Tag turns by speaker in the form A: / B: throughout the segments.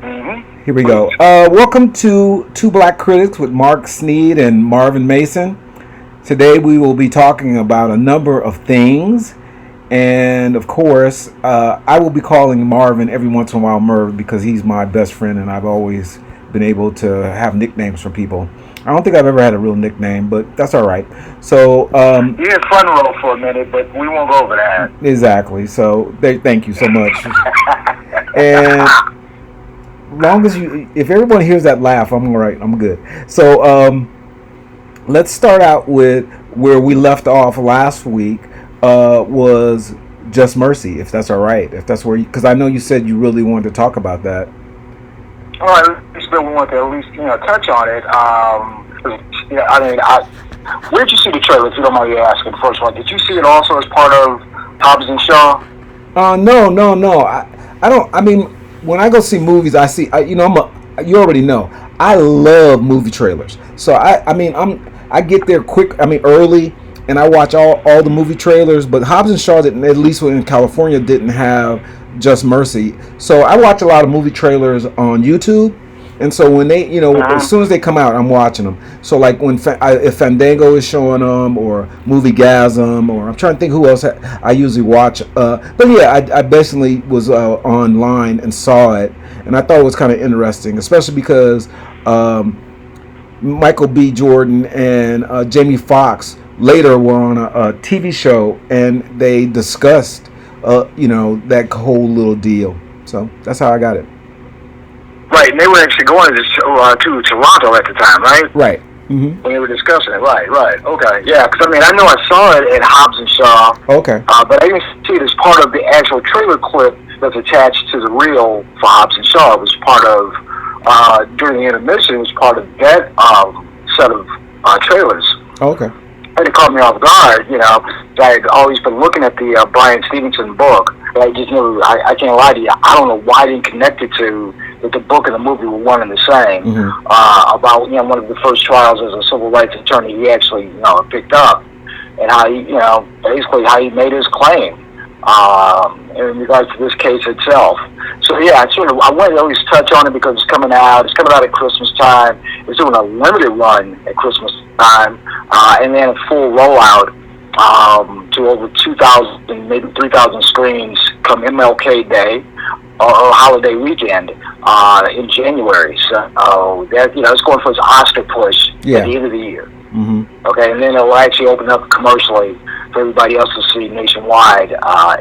A: Here we go. Welcome to Two Black Critics with Mark Sneed and Marvin Mason. Today we will be talking about a number of things. And of course, I will be calling Marvin every once in a while Merv because he's my best friend and I've always been able to have nicknames for people. I don't think I've ever had a real nickname, but that's all right. So
B: you had fun roll for a minute, but we won't go over that.
A: Exactly. So thank you so much. And long as if everyone hears that laugh, I'm all right. I'm good. So let's start out with where we left off last week. Was Just Mercy, if that's all right. If that's where, because I know you said you really wanted to talk about that.
B: All right, I still want to at least touch on it. Where'd you see the trailer? If you don't mind me asking, the first one, did you see it also as part of Hobbs and Shaw?
A: No. I don't. I mean, when I go see movies, I see. You already know. I love movie trailers. So I get there quick. Early. And I watch all the movie trailers, but Hobbs and Shaw didn't, at least in California, didn't have Just Mercy. So I watch a lot of movie trailers on YouTube, and so when they, as soon as they come out, I'm watching them. So like when if Fandango is showing them, or Moviegasm, or I'm trying to think who else I usually watch. But yeah, I basically was online and saw it, and I thought it was kind of interesting, especially because Michael B. Jordan and Jamie Foxx later were on a TV show and they discussed that whole little deal. So that's how I got it.
B: Right, and they were actually going to Toronto at the time, right?
A: Right.
B: Mm-hmm. When they were discussing it, right, okay, yeah, because I know I saw it at Hobbs and Shaw.
A: Okay.
B: But I didn't see it as part of the actual trailer clip that's attached to the reel for Hobbs and Shaw. It was part of during the intermission. It was part of that set of trailers.
A: Okay.
B: And it caught me off guard, I had always been looking at the Brian Stevenson book, but I just never, I can't lie to you, I don't know why I didn't connect it to that the book and the movie were one and the same, about, one of the first trials as a civil rights attorney he actually, picked up, and how he, basically how he made his claim, in regards to this case itself. So yeah, I wanted to always touch on it because it's coming out at Christmas time, it's doing a limited run at Christmas time, and then a full rollout to over 2,000, maybe 3,000 screens come MLK Day or holiday weekend in January. So that it's going for its Oscar push at the end of the year. Mm-hmm. Okay, and then it will actually open up commercially for everybody else to see nationwide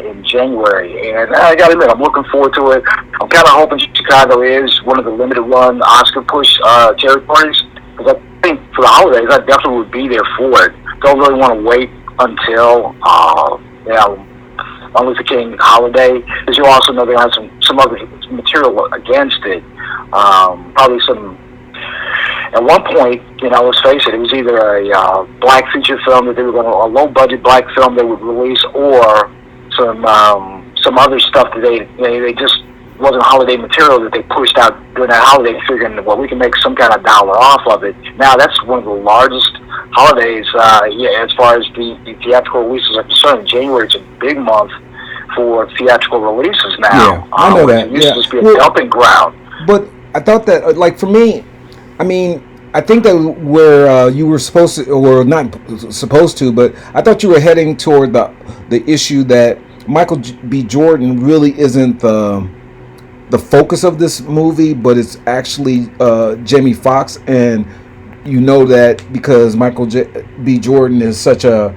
B: in January. And I got to admit, I'm looking forward to it. I'm kind of hoping Chicago is one of the limited run Oscar push territories, because I think for the holidays, I definitely would be there for it. Don't really want to wait until Martin Luther King holiday, because you also know they have some other material against it. Probably some. At one point, let's face it, it was either a black feature film that they were going to, a low budget black film they would release, or some other stuff that they just wasn't holiday material that they pushed out during that holiday, figuring, well, we can make some kind of dollar off of it. Now that's one of the largest holidays, as far as the theatrical releases are concerned. January is a big month for theatrical releases now.
A: Yeah, I know that.
B: It used to just be a dumping ground.
A: But I thought that, like, for me, I think that where you were supposed to, or not supposed to, but I thought you were heading toward the issue that Michael B. Jordan really isn't the focus of this movie, but it's actually Jamie Foxx, and that because Michael B. Jordan is such a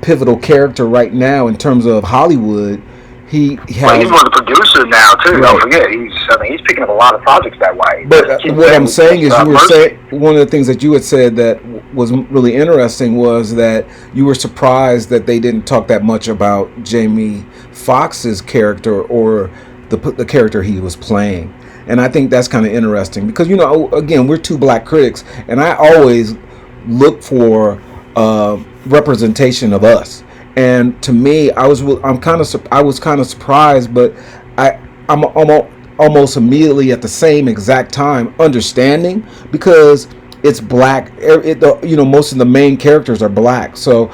A: pivotal character right now in terms of Hollywood. He's one
B: of the producers now too. Right. Don't forget, he's picking up a lot of projects that way.
A: But what I'm saying is, you were saying one of the things that you had said that was really interesting was that you were surprised that they didn't talk that much about Jamie Foxx's character or the character he was playing. And I think that's kind of interesting because again, we're two black critics, and I always look for representation of us. And to me, I was kind of surprised, but I'm almost immediately at the same exact time understanding, because it's black. Most of the main characters are black, so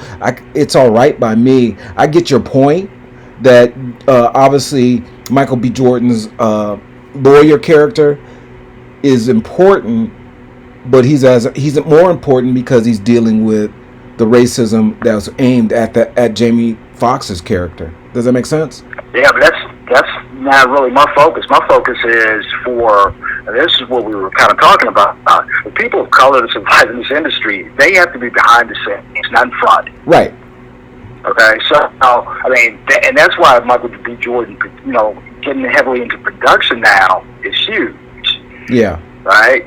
A: it's all right by me. I get your point that obviously Michael B. Jordan's lawyer character is important, but he's more important because he's dealing with the racism that was aimed at Jamie Foxx's character. Does that make sense?
B: Yeah, but that's not really my focus. My focus is and this is what we were kind of talking about. The people of color that survive in this industry, they have to be behind the scenes, not in front.
A: Right.
B: Okay, so I mean, and that's why Michael B. Jordan, getting heavily into production now is huge.
A: Yeah.
B: Right?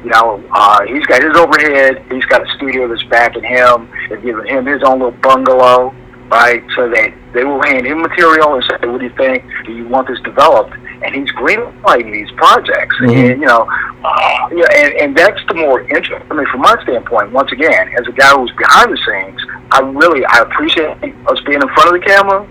B: He's got his overhead. He's got a studio that's backing him. They're giving him his own little bungalow, right? So that they will hand him material and say, "What do you think? Do you want this developed?" And he's greenlighting these projects.
A: Mm-hmm.
B: And that's the more interesting. I mean, from my standpoint, once again, as a guy who's behind the scenes, I appreciate us being in front of the camera.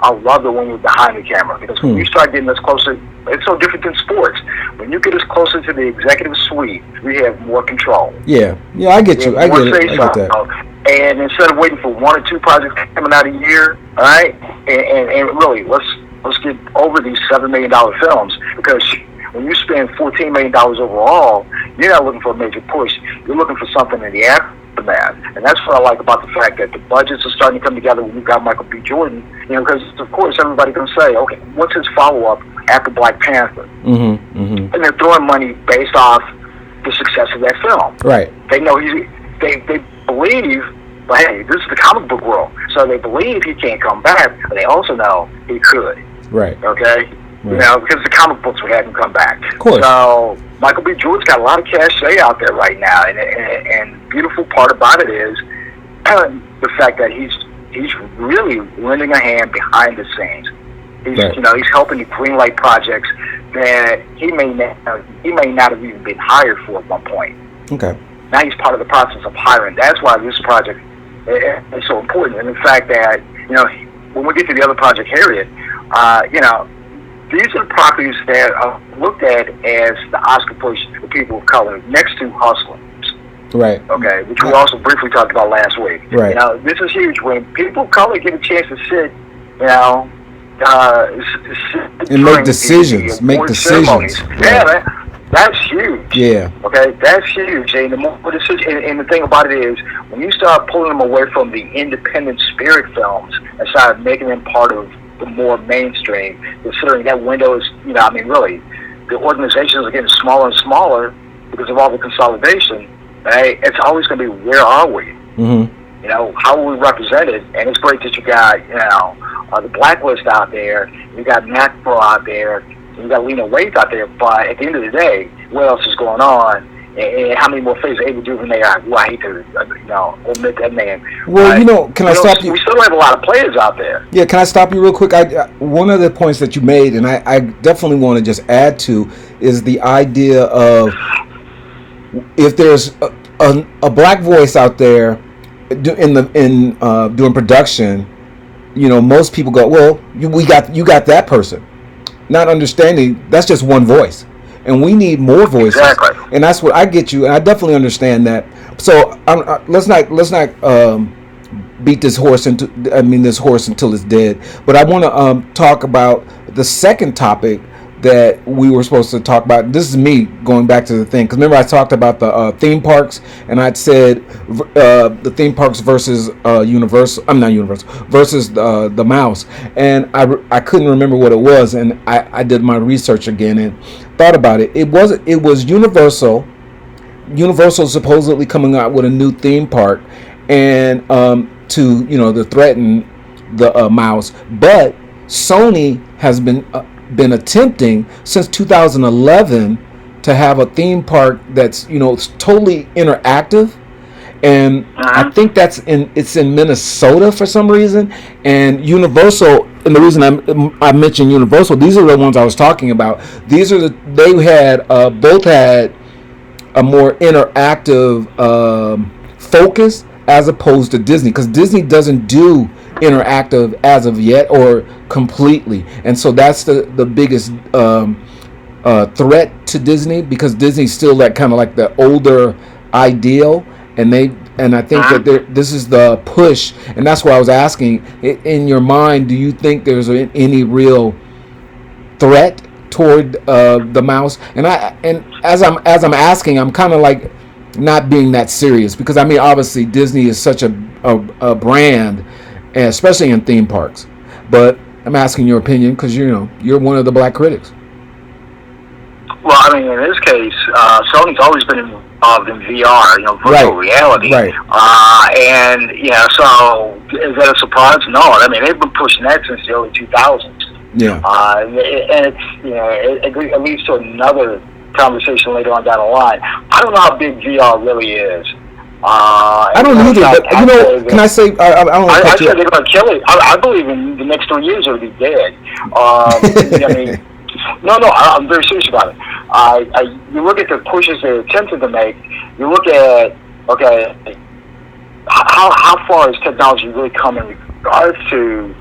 B: I love it when we're behind the camera, because when you start getting us closer, it's so different than sports. When you get us closer to the executive suite, we have more control.
A: Yeah, I get you. I get that.
B: And instead of waiting for 1 or 2 projects coming out a year, all right, and really, let's get over these $7 million films, because when you spend $14 million overall, you're not looking for a major push. You're looking for something in the aftermath. And that's what I like about the fact that the budgets are starting to come together when you've got Michael B. Jordan, because of course everybody can say, okay, what's his follow-up after Black Panther?
A: Mm-hmm, mm-hmm.
B: And they're throwing money based off the success of that film.
A: Right.
B: They know they believe, but hey, this is the comic book world, so they believe he can't come back, but they also know he could.
A: Right.
B: Okay. Right. Because the comic books would have him come back.
A: Of course.
B: So Michael B. Jordan's got a lot of cachet out there right now, and the beautiful part about it is the fact that he's really lending a hand behind the scenes. He's he's helping to greenlight projects that he may not have even been hired for at one point.
A: Okay.
B: Now he's part of the process of hiring. That's why this project is so important, and the fact that when we get to the other project, Harriet, these are the properties that are looked at as the Oscar push for people of color, next to Hustlers.
A: Right.
B: Okay, which we also briefly talked about last week.
A: Right.
B: This is huge. When people of color get a chance to sit,
A: and make decisions.
B: Yeah, that's huge.
A: Yeah.
B: Okay, that's huge. And the more and the thing about it is, when you start pulling them away from the independent spirit films and start making them part of the more mainstream, considering that window is, really, the organizations are getting smaller and smaller because of all the consolidation. Right? It's always going to be, where are we?
A: Mm-hmm.
B: How are we represented? And it's great that you got, the Blacklist out there, you got NACPRO out there, you got Lena Waithe out there, but at the end of the day, what else is going on? And how many more faces Ava DuVernay are? Well, I hate to, omit that name.
A: Well, can I stop you?
B: We still have a lot of players out there.
A: Yeah, can I stop you real quick? One of the points that you made, and I definitely want to just add to, is the idea of, if there's a black voice out there doing production, most people go, well, you got that person, not understanding that's just one voice, and we need more voices.
B: Exactly.
A: And that's what I get you, and I definitely understand that. So let's not beat this horse until it's dead. But I want to talk about the second topic that we were supposed to talk about. This is me going back to the thing, because remember I talked about the theme parks, and I'd said the theme parks versus Universal. I'm not Universal versus the Mouse, and I couldn't remember what it was, and I did my research again and thought about it. It was Universal. Universal supposedly coming out with a new theme park, and to threaten the Mouse, but Sony has been attempting since 2011 to have a theme park that's totally interactive, and I think it's in Minnesota for some reason. And Universal, and the reason I mentioned Universal, these are the ones I was talking about. They both had a more interactive focus as opposed to Disney, because Disney doesn't do interactive as of yet or completely, and so that's the biggest threat to Disney, because Disney's still that kind of like the older ideal, and I think that this is the push, and that's why I was asking, in your mind, do you think there's any real threat toward the mouse. And as I'm asking, I'm kind of like not being that serious, because I mean, obviously Disney is such a brand, and especially in theme parks. But I'm asking your opinion because you're one of the black critics.
B: Well, I mean, in this case, Sony's always been involved in VR, virtual reality.
A: Right.
B: And, so is that a surprise? No. I mean, they've been pushing that since the early 2000s.
A: Yeah.
B: And it's, it leads to another conversation later on down the line. I don't know how big VR really is.
A: I don't either, but can I say,
B: I said they're going to kill it. I believe in the next 3 years it'll be dead. I mean, no, I'm very serious about it. You look at the pushes they attempted to make. You look at, okay, how far has technology really come in regards to,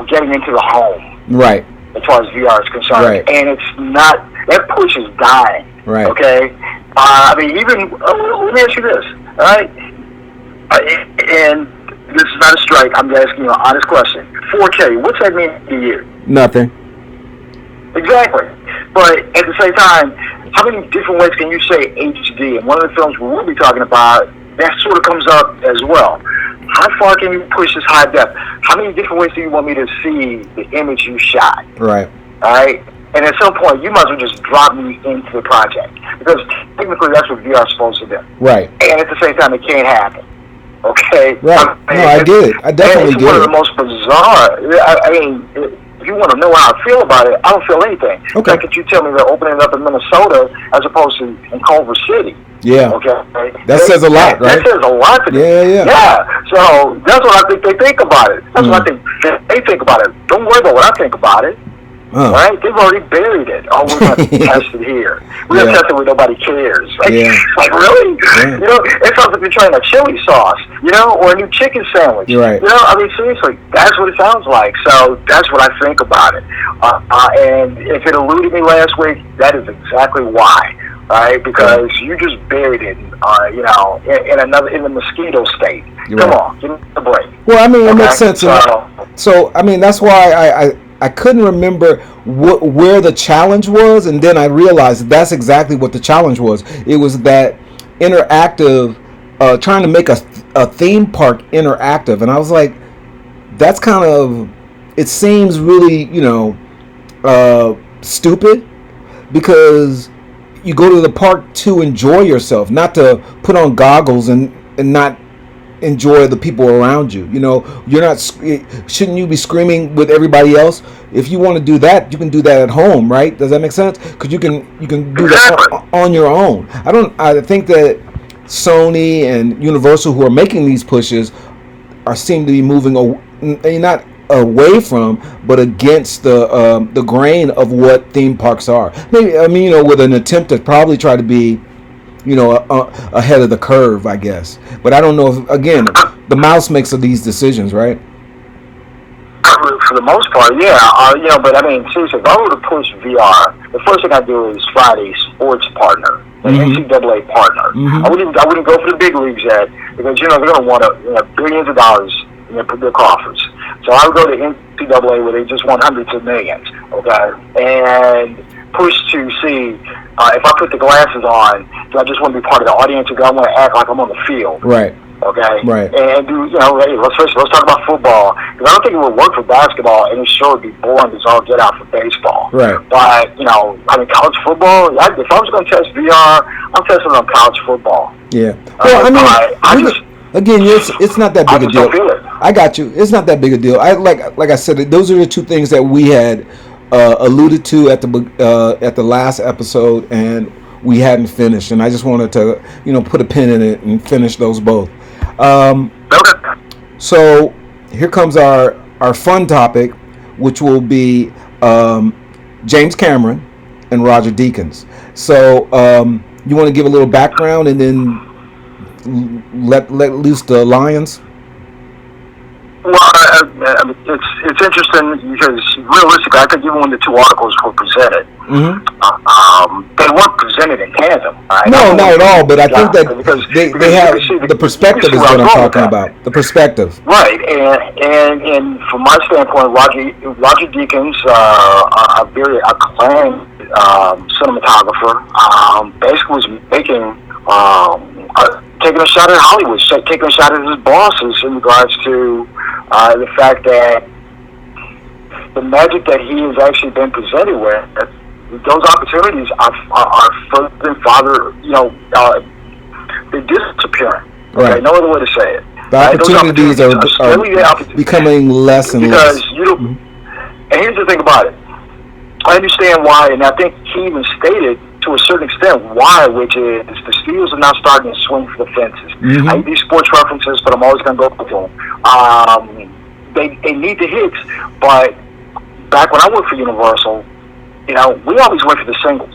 B: getting into the home?
A: Right.
B: As far as VR is concerned.
A: Right.
B: And it's not, that push is dying.
A: Right.
B: Okay? I mean, even, let me ask you this, all right? And this is not a strike, I'm asking you an honest question. 4K, what's that mean to you?
A: Nothing.
B: Exactly. But at the same time, how many different ways can you say HD? And one of the films we will be talking about, that sort of comes up as well. How far can you push this high def? How many different ways do you want me to see the image you shot?
A: Right.
B: All right? And at some point, you might as well just drop me into the project. Because technically, that's what VR is supposed to do.
A: Right.
B: And at the same time, it can't happen. Okay?
A: Right. I get it. I definitely get it.
B: It's one of the most bizarre. I mean, if you want to know how I feel about it, I don't feel anything.
A: Okay.
B: The fact that you tell me they're opening it up in Minnesota as opposed to in Culver City.
A: Yeah.
B: Okay.
A: That says a lot, right?
B: That says a lot to me.
A: Yeah.
B: Yeah. So that's what I think they think about it. That's what I think they think about it. Don't worry about what I think about it. Right? They've already buried it. Oh, we're going to test it here. We're going to test it where nobody cares. Like, like really? Yeah. It sounds like you're trying a chili sauce, or a new chicken sandwich.
A: You're right.
B: I mean, seriously, that's what it sounds like. So that's what I think about it. And if it eluded me last week, that is exactly why. Right? Because you just buried it, in the mosquito state. Come on, give me a break.
A: Well, I mean, it makes sense. So, I mean, that's why I couldn't remember where the challenge was, and then I realized that's exactly what the challenge was. It was that interactive, trying to make a theme park interactive, and I was like, that's kind of, it seems really, stupid, because you go to the park to enjoy yourself, not to put on goggles and not enjoy the people around you. You're not, shouldn't you be screaming with everybody else? If you want to do that, you can do that at home, right? Does that make sense? Because you can do that on your own. I think that Sony and Universal, who are making these pushes, seem to be moving not away from, but against the grain of what theme parks are. Maybe, I mean, with an attempt to probably try to be ahead of the curve, I guess. But I don't know if, again, the mouse makes these decisions, right?
B: For the most part, yeah. But I mean, seriously, if I were to push VR, the first thing I do is find a sports partner, an NCAA partner. I wouldn't go for the big leagues yet, because they're going to want billions of dollars in their coffers. So I would go to NCAA where they just want hundreds of millions, okay, and push to see if I put the glasses on, do I just want to be part of the audience, or do I want to act like I'm on the field?
A: Right.
B: Okay.
A: Right.
B: And hey, let's talk about football, because I don't think it would work for basketball, and it sure would be boring as all get out for baseball.
A: Right.
B: But I mean, college football. If I was going to test VR, I'm testing on college football.
A: Yeah. Well, I mean, again, it's not that big a deal. I got you. It's not that big a deal. Like I said, those are the two things that we had alluded to at the last episode, and we hadn't finished, and I just wanted to put a pin in it and finish those both. So here comes our fun topic, which will be James Cameron and Roger Deakins. So you want to give a little background and then let loose the lions?
B: Well, it's interesting because realistically, I think even when the two articles were presented, they weren't presented in tandem.
A: No, not at all. But I think that because they have the perspective is what I'm talking about. The perspective,
B: right? And from my standpoint, Roger Deakins, a very acclaimed cinematographer, basically was making, taking a shot at Hollywood, taking a shot at his bosses in regards to the fact that the magic that he has actually been presented with, those opportunities are further and farther, they're disappearing. Okay,
A: Right.
B: no other way to say it.
A: The opportunities are becoming less and less.
B: Because and here's the thing about it. I understand why, and I think he even stated to a certain extent why, which is the studios are now starting to swing for the fences.
A: Mm-hmm.
B: I hate these sports references, but I'm always going to go to them. They need the hits, but back when I worked for Universal, we always went for the singles.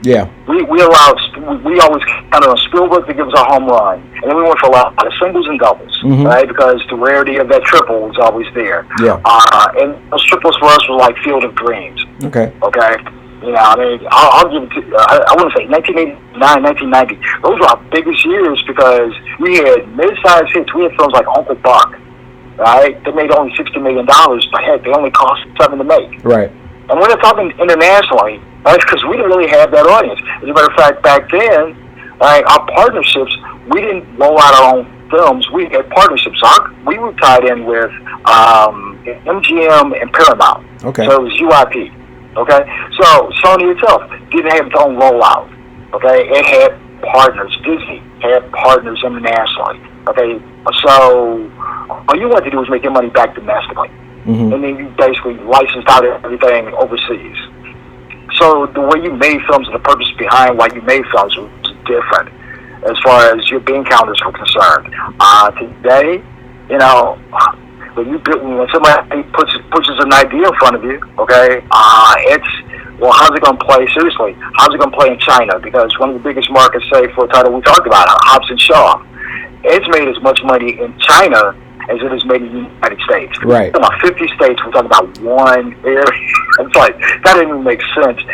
A: Yeah.
B: We always counted on Spielberg to give us a home run, and then we went for a lot of singles and doubles,
A: mm-hmm.
B: right? Because the rarity of that triple was always there.
A: Yeah.
B: And those triples for us were like Field of Dreams.
A: Okay.
B: Okay. I'll give it to, I want to say 1989, 1990. Those were our biggest years because we had mid-sized hits. We had films like Uncle Buck, right? They made only $60 million, but heck, they only cost $7 to make.
A: Right.
B: And we're not talking internationally, right? Because we didn't really have that audience. As a matter of fact, back then, right, our partnerships, we didn't roll out our own films. We had partnerships. We were tied in with MGM and Paramount.
A: Okay.
B: So it was UIP. Okay. So Sony itself didn't have its own rollout. Okay. It had partners. Disney had partners internationally. Okay. So all you wanted to do was make your money back domestically. Mm-hmm. And then you basically licensed out everything overseas. So the way you made films and the purpose behind why you made films was different as far as your bean counters were concerned. Today, when somebody pushes an idea in front of you, okay, how's it going to play? Seriously, how's it going to play in China? Because one of the biggest markets, say, for a title we talked about, Hobbs and Shaw, it's made as much money in China as it is made in the United States.
A: Right.
B: We're talking about 50 states, we're talking about one area. It's like, that doesn't even make sense.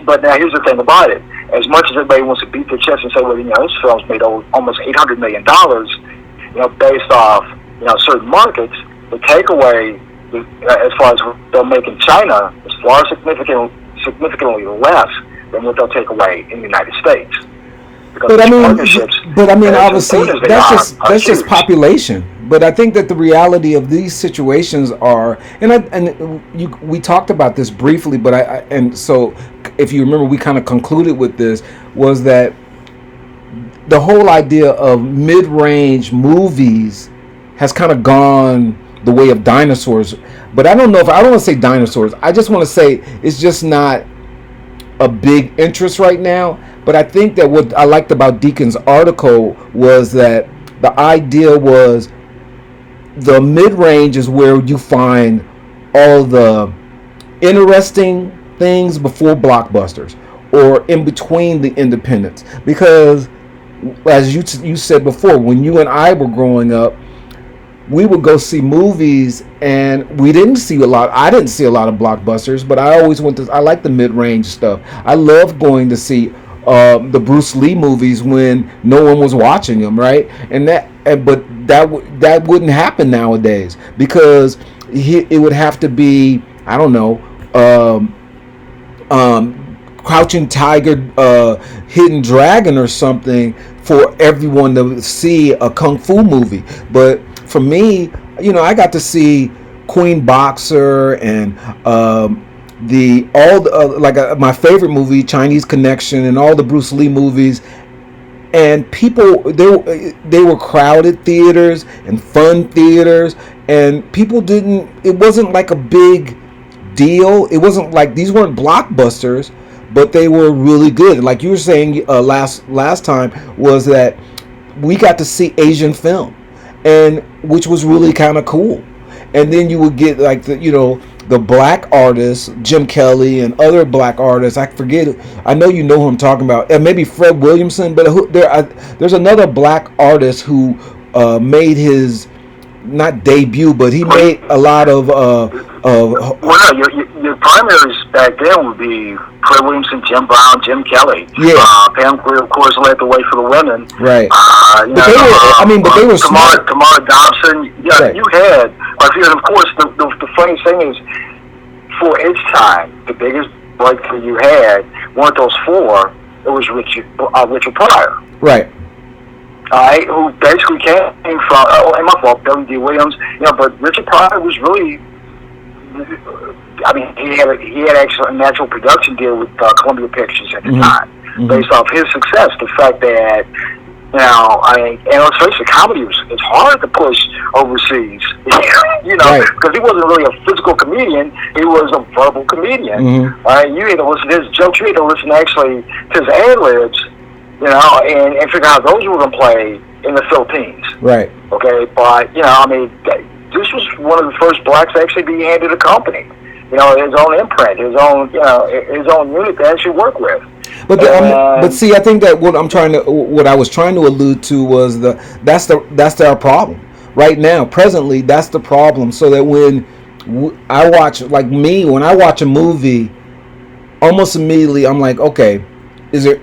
B: But now here's the thing about it. As much as everybody wants to beat their chest and say, well, this film's made almost $800 million, based off, certain markets, the takeaway, as far as what they'll make in China, is far significantly less than what they'll take away in the United States.
A: But I mean, obviously, that's just population. But I think that the reality of these situations are, we talked about this briefly, but so if you remember, we kind of concluded with this, was that the whole idea of mid-range movies has kind of gone the way of dinosaurs. But I don't want to say dinosaurs. I just want to say it's just not a big interest right now. But I think that what I liked about Deacon's article was that the idea was the mid-range is where you find all the interesting things before blockbusters or in between the independents. Because as you said before, when you and I were growing up, we would go see movies and we didn't see a lot. I didn't see a lot of blockbusters, but I always I like the mid-range stuff. I love going to see the Bruce Lee movies when no one was watching them, right? But that wouldn't happen nowadays because it would have to be, I don't know, Crouching Tiger, Hidden Dragon or something for everyone to see a kung fu movie. But for me, I got to see Queen Boxer and my favorite movie, Chinese Connection, and all the Bruce Lee movies. And people, they were crowded theaters and fun theaters, and people it wasn't like a big deal. It wasn't like, these weren't blockbusters, but they were really good. Like you were saying last time, was that we got to see Asian film, and which was really kind of cool. And then you would get like the black artists, Jim Kelly and other black artists. I forget. I know you know who I'm talking about. And maybe Fred Williamson, but there's another black artist who made his not debut, but he made a lot of.
B: Your primaries back then would be Fred Williamson, Jim Brown, Jim Kelly.
A: Yeah.
B: Pam Grier, of course, led the way for the women.
A: Right. But they were smart.
B: Tamara Dobson. Yeah, right. You had. Of course, the funny thing is, for its time, the biggest breakthrough you had weren't those four. It was Richard Pryor.
A: Right.
B: All right, who basically came from, and my fault, W.D. Williams. But Richard Pryor was really, I mean, he had actually a natural production deal with Columbia Pictures at the time, based off his success. The fact that, and let's face it, comedy it's hard to push overseas, because he wasn't really a physical comedian. He was a verbal comedian. Right? You had to listen to his jokes. You had to listen actually to his ad-libs, and figure out how those were going to play in the Philippines.
A: Right.
B: Okay, but, this was one of the first blacks to actually be handed a company. His own imprint, his own unit to actually work with.
A: But see, I think that what I was trying to allude to was that's our problem right now. Presently, that's the problem. So that when I watch, when I watch a movie, almost immediately I'm like, okay, is there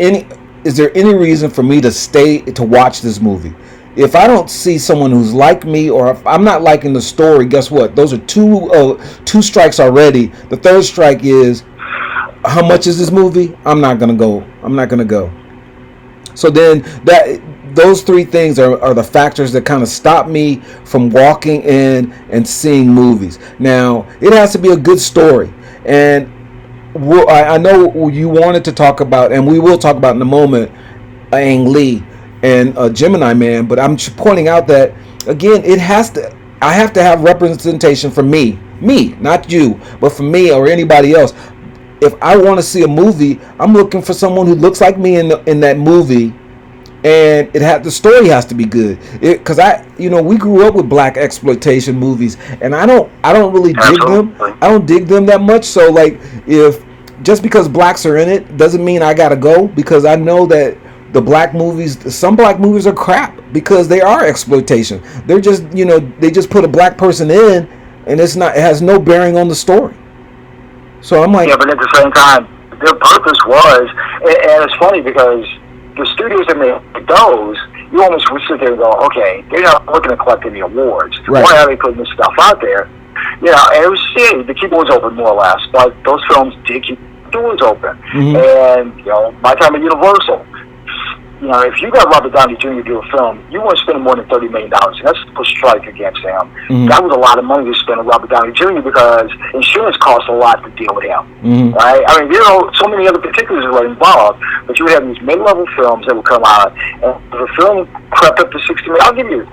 A: any reason for me to stay to watch this movie? If I don't see someone who's like me, or if I'm not liking the story, guess what? Those are two strikes already. The third strike is, how much is this movie? I'm not gonna go. So then those three things are the factors that kind of stop me from walking in and seeing movies. Now, it has to be a good story, and I know you wanted to talk about, and we will talk about in a moment, Ang Lee and Gemini Man, but I'm pointing out that again, I have to have representation for me, not you, but for me or anybody else. If I want to see a movie, I'm looking for someone who looks like me in that movie, and the story has to be good. Because we grew up with black exploitation movies, and I don't really dig them. I don't dig them that much. So if just because blacks are in it doesn't mean I gotta go, because I know that some black movies are crap because they are exploitation. They're just, they just put a black person in, and it has no bearing on the story. So I'm like,
B: yeah, but at the same time, their purpose was, and it's funny because the studios that make those, you almost would sit there and go, okay, they're not looking to collect any awards.
A: Right.
B: Why are they putting this stuff out there? And it was the keep doors open more or less, but those films did keep doors open. And by the time at Universal, if you got Robert Downey Jr. to do a film, you weren't spending more than $30 million. That's a strike against him. That was a lot of money to spend on Robert Downey Jr. because insurance costs a lot to deal with him. Right? I mean, so many other particulars are involved, but you would have these mid-level films that would come out, and the film crept up to $60 million. I'll give you,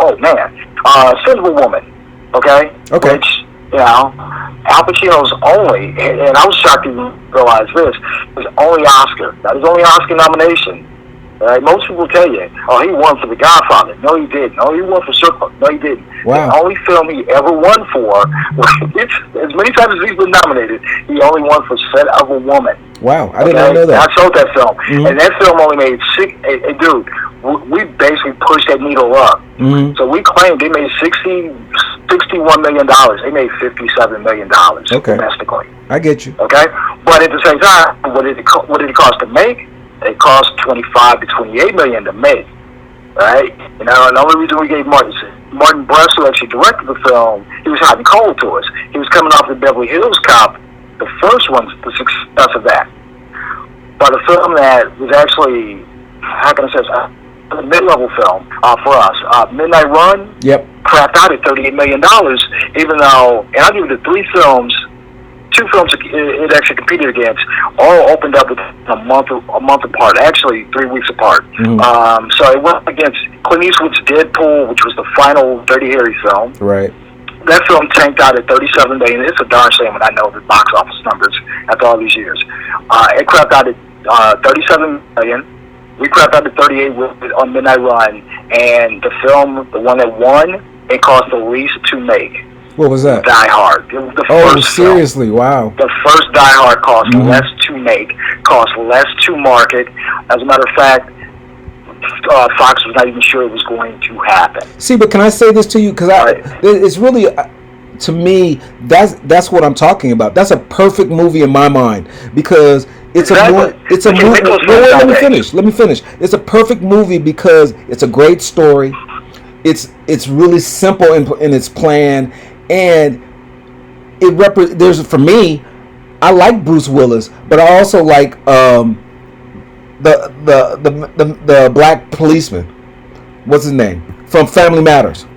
B: Sensible Woman, okay? Which, Al Pacino's only, and I was shocked to realize this, his only Oscar. That is only Oscar nomination. Right? Most people tell you, he won for The Godfather. No, he didn't. No, he won for Circle. No, he didn't.
A: Wow.
B: The only film he ever won for, as many times as he's been nominated, he only won for Set of a Woman.
A: Wow, I did not know that.
B: I sold that film. And that film only made dude, we basically pushed that needle up. So we claimed they made $61 million. They made $57 million domestically.
A: I get you.
B: Okay? But at the same time, what did it cost to make? It cost $25 to $28 million to make, right? And the only reason we gave Martin Brest, who actually directed the film, he was hot and cold to us. He was coming off the Beverly Hills Cop, the first one, the success of that. But a film that was actually, how can I say this, a mid-level film for us. Midnight Run, crapped out at $38 million, even though, and I'll give you the two films it actually competed against, all opened up within a month apart, actually 3 weeks apart. So it went against Clint Eastwood's Deadpool, which was the final Dirty Harry film.
A: Right.
B: That film tanked out at $37 million. It's a darn shame when I know the box office numbers after all these years. It crapped out at $37 million. We crapped out at $38 on Midnight Run, and the one that won, it cost the least to make.
A: What was that?
B: Die Hard. It was the first
A: seriously?
B: Film.
A: Wow.
B: The first Die Hard cost less to make, cost less to market. As a matter of fact, Fox was not even sure it was going to happen.
A: See, but can I say this to you? Because it's really, to me, that's what I'm talking about. That's a perfect movie in my mind, because it's a movie. Let me finish. It's a perfect movie because it's a great story. It's really simple in its plan. And there's, for me, I like Bruce Willis, but I also like the black policeman. What's his name from Family Matters?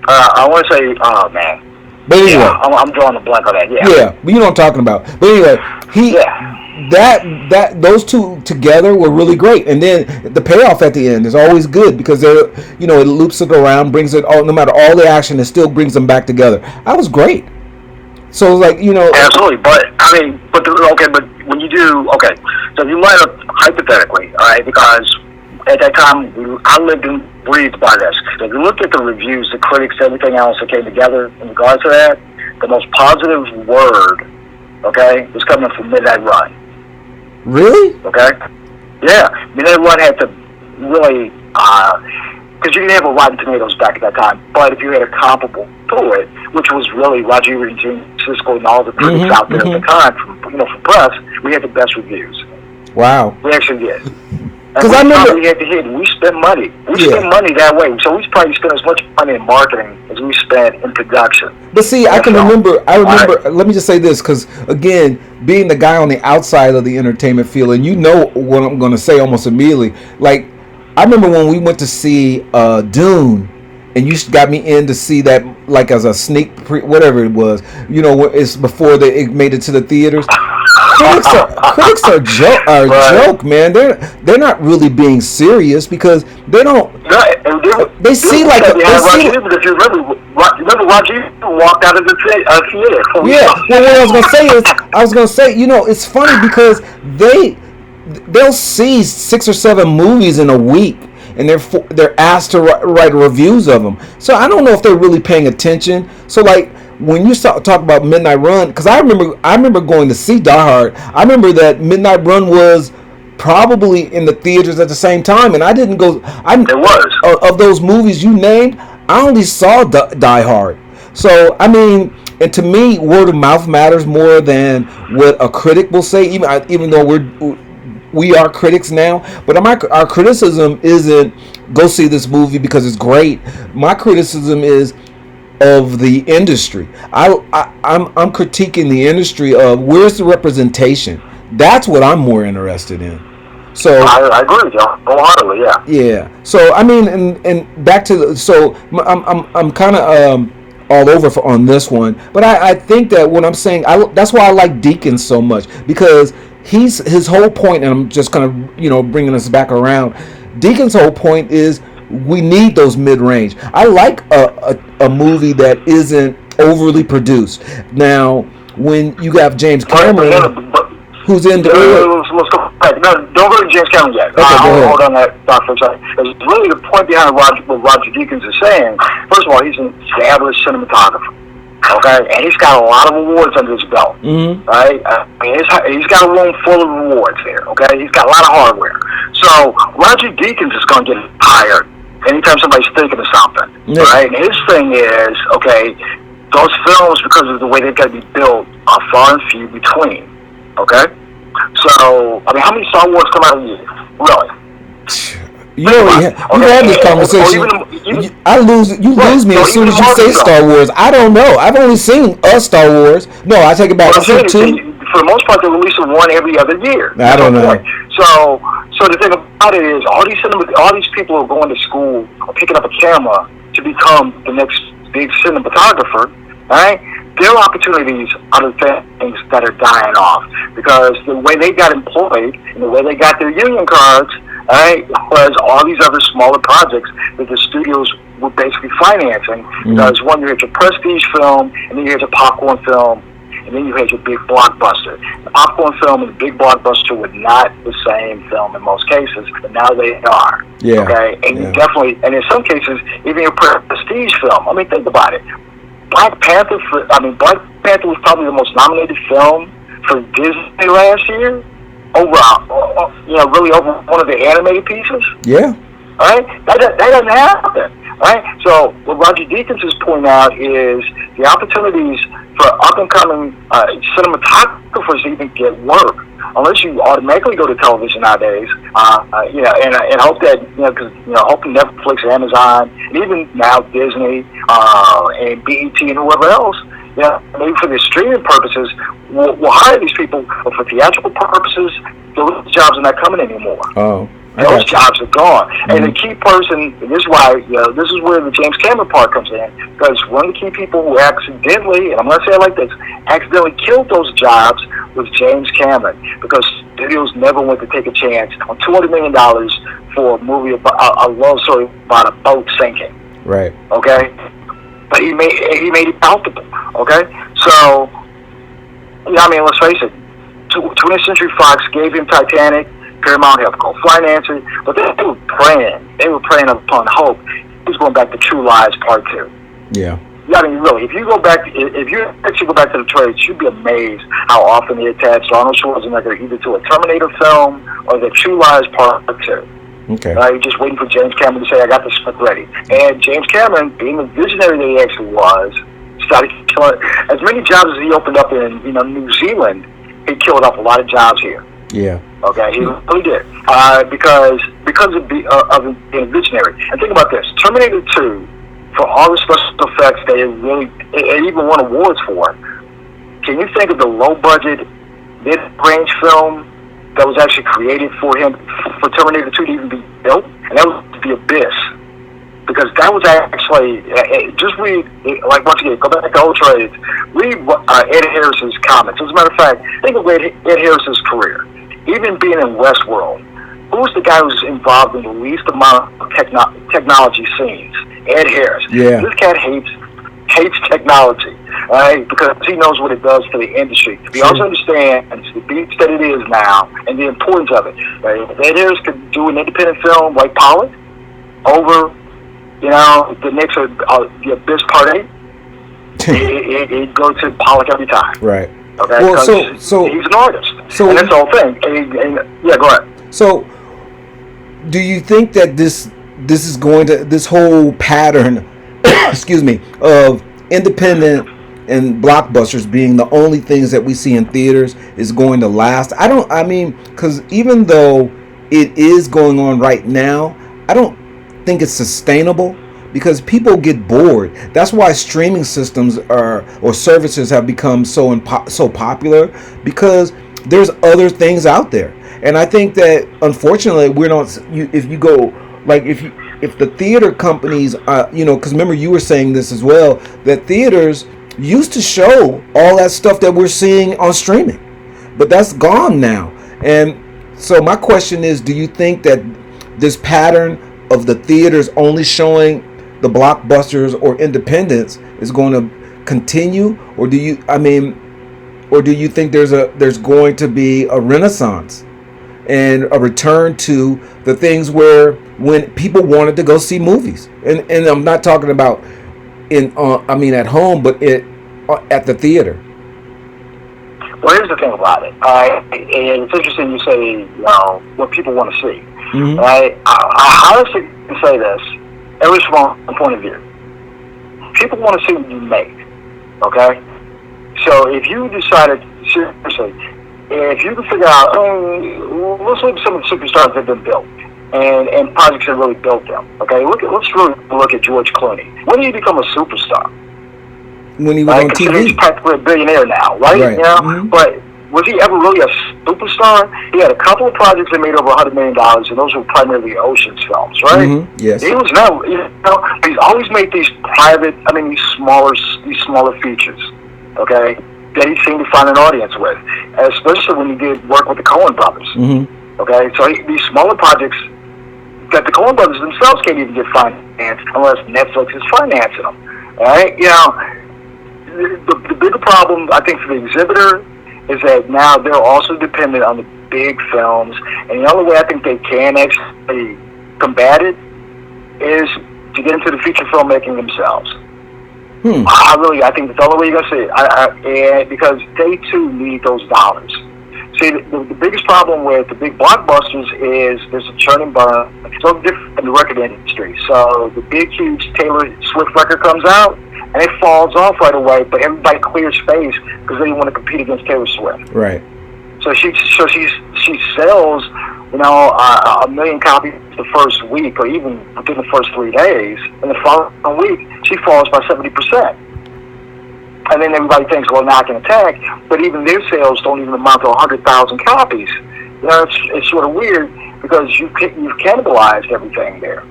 B: I want to say, oh man.
A: But anyway,
B: yeah, I'm drawing a blank on that. Yeah.
A: Yeah, but you know what I'm talking about. But anyway, that those two together were really great, and then the payoff at the end is always good because they're it loops it around, brings it all. No matter all the action, it still brings them back together. That was great. So like
B: absolutely, but I mean, but when you do so if you line up hypothetically, all right, because at that time I lived and breathed by this. So if you look at the reviews, the critics, everything else that came together in regards to that, the most positive word, was coming from Midnight Run.
A: Really?
B: Okay. Yeah, Midnight Run had to really because you didn't have a Rotten Tomatoes back at that time, but if you had a comparable to it, which was really Roger Ebert and Cisco and all the critics out there at the time, from press, we had the best reviews.
A: Wow.
B: We actually did.
A: Because I remember
B: we had to hit. We spent money. We spent money that way. So we probably spent as much money in marketing as we spent in production.
A: But see, I remember. Right. Let me just say this, because again, being the guy on the outside of the entertainment field, and you know what I'm going to say almost immediately. Like, I remember when we went to see Dune, and you got me in to see that like as a sneak whatever it was. It's before it made it to the theaters. Critics are joke, man. They're not really being serious because they don't. They see like
B: if you remember Roger walked out of the theater.
A: Yeah. Well, what I was gonna say, it's funny because they'll see 6 or 7 movies in a week, and they're asked to write reviews of them. So I don't know if they're really paying attention. So like, when you talk about Midnight Run, because I remember going to see Die Hard. I remember that Midnight Run was probably in the theaters at the same time, and I didn't go.
B: It was
A: of those movies you named. I only saw Die Hard. So I mean, and to me, word of mouth matters more than what a critic will say. Even though we are critics now, but our criticism isn't go see this movie because it's great. My criticism is of the industry. I'm critiquing the industry of where's the representation. That's what I'm more interested in. So
B: I agree with you wholeheartedly.
A: Yeah. So I mean, and back to I'm kind of all over on this one, but I think that what I'm saying, that's why I like Deakins so much, because his whole point, and I'm just kind of bringing us back around. Deakins' whole point is, we need those mid-range. I like a movie that isn't overly produced. Now, when you have James Cameron, who's into
B: let's go back. No, don't go to James Cameron yet.
A: Okay,
B: hold on that thought for a second. Because really the point behind what Roger Deakins is saying, first of all, he's an established cinematographer. Okay, and he's got a lot of awards under his belt. Right? I mean, he's got a room full of awards there. Okay, he's got a lot of hardware. So Roger Deakins is going to get hired anytime somebody's thinking of something, right? And his thing is, those films, because of the way they've got to be built, are far and few between. Okay, so I mean, how many Star Wars come out a year? Really?
A: We had this conversation. You lose me as soon as you say Star Wars. I don't know. I've only seen a Star Wars. No, I take it back.
B: For the most part, they're releasing one every other year.
A: I don't know.
B: So the thing about it is, all these people are going to school or picking up a camera to become the next big cinematographer, right? Their opportunities are the things that are dying off, because the way they got employed and the way they got their union cards, right, was all these other smaller projects that the studios were basically financing. Because one, you had your prestige film, and then you had your popcorn film, and then you had your big blockbuster. The popcorn film and the big blockbuster were not the same film in most cases, but now they are.
A: Yeah.
B: Okay, and you definitely, and in some cases, even your prestige film. I mean, think about it. Black Panther was probably the most nominated film for Disney last year, really over one of the animated pieces. Yeah. All right? That doesn't happen. Right? So what Roger Deakins is pointing out is the opportunities for up-and-coming cinematographers to even get work, unless you automatically go to television nowadays, and hope that, because, hoping Netflix, Amazon, and even now Disney, and BET and whoever else, Yeah, maybe for the streaming purposes, we'll hire these people, but for theatrical purposes, those jobs are not coming anymore.
A: Oh,
B: those jobs are gone. Mm-hmm. And the key person, and this is why, this is where the James Cameron part comes in, because one of the key people who accidentally, and I'm going to say it like this, accidentally killed those jobs was James Cameron, because studios never went to take a chance on $200 million for a movie about a love story about a boat sinking.
A: Right.
B: Okay? But he made it palpable. Okay? So, I mean, let's face it, 20th Century Fox gave him Titanic, Paramount helped co-finance it, but they were praying upon hope. He was going back to True Lies Part 2.
A: Yeah.
B: I mean, really, if you actually go back to the trades, you'd be amazed how often they attached Arnold Schwarzenegger either to a Terminator film or the True Lies Part 2.
A: Okay.
B: You're just waiting for James Cameron to say, I got the script ready. And James Cameron, being the visionary that he actually was, started killing as many jobs as he opened up in New Zealand. He killed off a lot of jobs here.
A: Yeah.
B: Okay, he really did. Because of being a visionary. And think about this: Terminator 2, for all the special effects it even won awards for. Can you think of the low-budget, mid-range film that was actually created for Terminator 2 to even be built? And that was The Abyss. Because that was actually, just read, like once again, go back to old trades, read Ed Harris's comments. As a matter of fact, think of Ed Harris's career. Even being in Westworld, who's the guy who's involved in the least amount of technology scenes? Ed Harris.
A: Yeah.
B: This cat hates technology, right? Because he knows what it does for the industry. He also understands the beats that it is now and the importance of it. Right? Ed Harris could do an independent film like Pollock over, the Knicks or The Abyss Part 8. He'd go to Pollock every time.
A: Right.
B: Okay. Well, so he's an artist. So and that's the whole thing. Yeah, go ahead.
A: So, do you think that this is going to, this whole pattern, excuse me, of independent and blockbusters being the only things that we see in theaters is going to last? Because even though it is going on right now, I don't think it's sustainable, because people get bored. That's why streaming systems or services have become so popular, because there's other things out there. And I think that unfortunately we're not. If you go, like, if the theater companies, because remember you were saying this as well, that theaters used to show all that stuff that we're seeing on streaming, but that's gone now. And so my question is, do you think that this pattern of the theaters only showing the blockbusters or independents is going to continue, or do you think there's going to be a renaissance and a return to the things where when people wanted to go see movies, and I'm not talking about at home, but at the theater?
B: Well, here's the thing about it. And it's interesting you say what people want to see. Mm-hmm. I honestly can say this, at least from one point of view. People want to see what you make, okay? So if you decided, seriously, if you can figure out, let's look at some of the superstars that have been built and projects that really built them, okay? Let's really look at George Clooney. When did he become a superstar?
A: When he was on TV.
B: He's practically a billionaire now, right?
A: Mm-hmm.
B: But was he ever really a superstar? He had a couple of projects that made over $100 million, and those were primarily Ocean's films, right?
A: Mm-hmm. Yes.
B: He was now, he's always made these these smaller features, okay, that he seemed to find an audience with, especially when he did work with the Coen brothers. Mm-hmm. Okay, so these smaller projects that the Coen brothers themselves can't even get financed unless Netflix is financing them. All right, the bigger problem, I think, for the exhibitor is that now they're also dependent on the big films, and the only way I think they can actually combat it is to get into the feature filmmaking themselves. I think that's the only way you're going to see it, because they too need those dollars. See, the biggest problem with the big blockbusters is there's a churn and burn. It's so different in the record industry. So the big, huge Taylor Swift record comes out, and it falls off right away, but everybody clears space because they want to compete against Taylor Swift.
A: Right.
B: So she sells, a million copies the first week, or even within the first 3 days, and the following week she falls by 70%. And then everybody thinks, well, Knock and Attack, but even their sales don't even amount to 100,000 copies. You know, it's sort of weird because you've cannibalized everything there.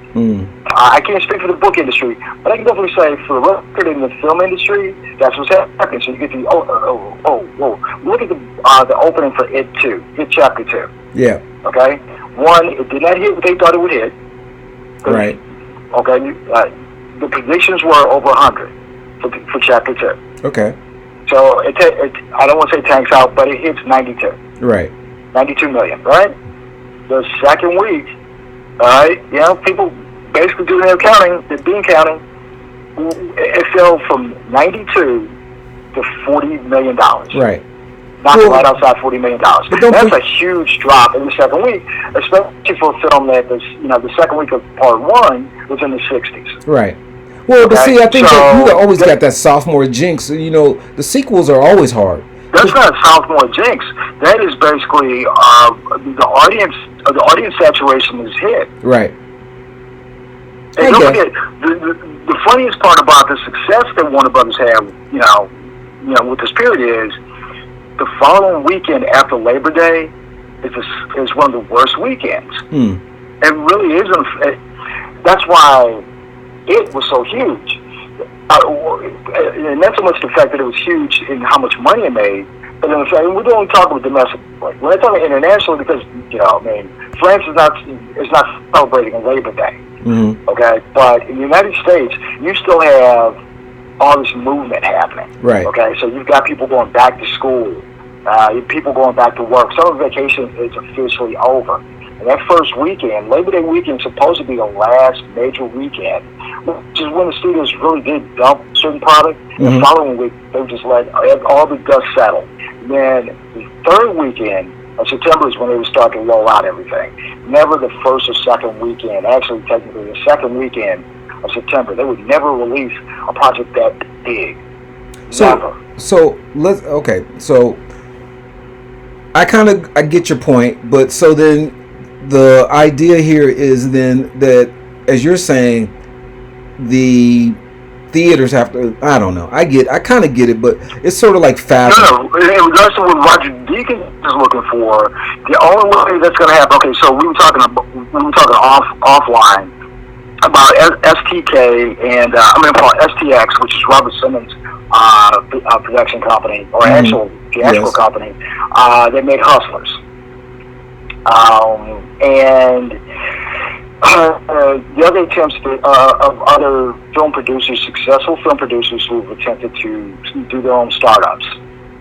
B: I can't speak for the book industry, but I can definitely say for the record in the film industry, that's what's happening. So you get the look at the opening for It 2, It Chapter 2.
A: Yeah.
B: Okay. One, it did not hit what they thought it would hit.
A: Right.
B: Okay. The predictions were over 100 for Chapter 2.
A: Okay. So
B: it I don't want to say tanks out, but it hits 92.
A: Right.
B: 92 million. Right. The second week, all right, you know, people basically doing their counting, they're being counting. It fell from 92 to $40 million.
A: Right.
B: Right outside $40 million. That's a huge drop in the second week, especially for a film that was, you know, the second week of part one was in the 60s.
A: Right. Well, but see, I think that you always got that sophomore jinx. You know, the sequels are always hard.
B: That's not sophomore jinx. That is basically the audience saturation is hit.
A: Right.
B: And don't forget, the funniest part about the success that Warner Brothers had, you know, with this period is the following weekend after Labor Day is one of the worst weekends. It really isn't. That's why it was so huge. And not so much the fact that it was huge in how much money it made, but in the fact we don't talk about domestic. Like, when I talk about international, because France is not celebrating on Labor Day. Okay, but in the United States, you still have all this movement happening.
A: Right.
B: Okay, so you've got people going back to school, people going back to work. Summer vacation is officially over. And that first weekend, Labor Day weekend, is supposed to be the last major weekend, which is when the studios really did dump certain product. And the following week, they just let all the dust settle. And then the third weekend of September is when they would start to roll out everything. Never the first or second weekend. Actually, technically, the second weekend of September. They would never release a project that big. Never.
A: So I get your point, but so then the idea here is then that, as you're saying, the theaters have to, I don't know, I kind of get it, but it's sort of like fast.
B: No, in regards to what Roger Deakins is looking for, the only way that's going to happen, okay, so we were talking offline about STK and, STX, which is Robert Simmons' production company, or actual theatrical company, they made Hustlers. And the other attempts of other film producers, successful film producers who've attempted to do their own startups,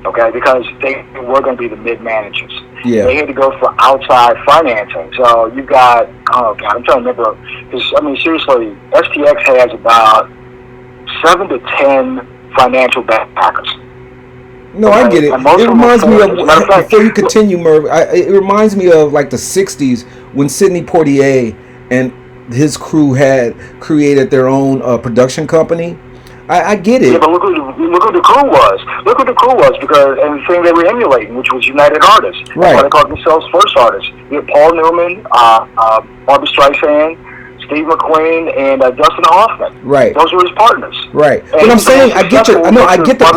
B: okay, because they were going to be the mid-managers. Yeah. They had to go for outside financing. So you've got, I'm trying to remember, because, seriously, STX has about 7 to 10 financial backers.
A: No, okay. I get it. It reminds me of, before you continue, Merv, it reminds me of like the 60s when Sidney Poitier and his crew had created their own production company. I get it.
B: Yeah, but look who the crew was. Look who the crew was, because, and the thing they were emulating, which was United Artists.
A: Right.
B: That's why they called themselves First Artists. You had Paul Newman, Barbra Streisand, Steve McQueen, and Dustin Hoffman.
A: Right.
B: Those were his partners.
A: Right. But I'm saying, I get the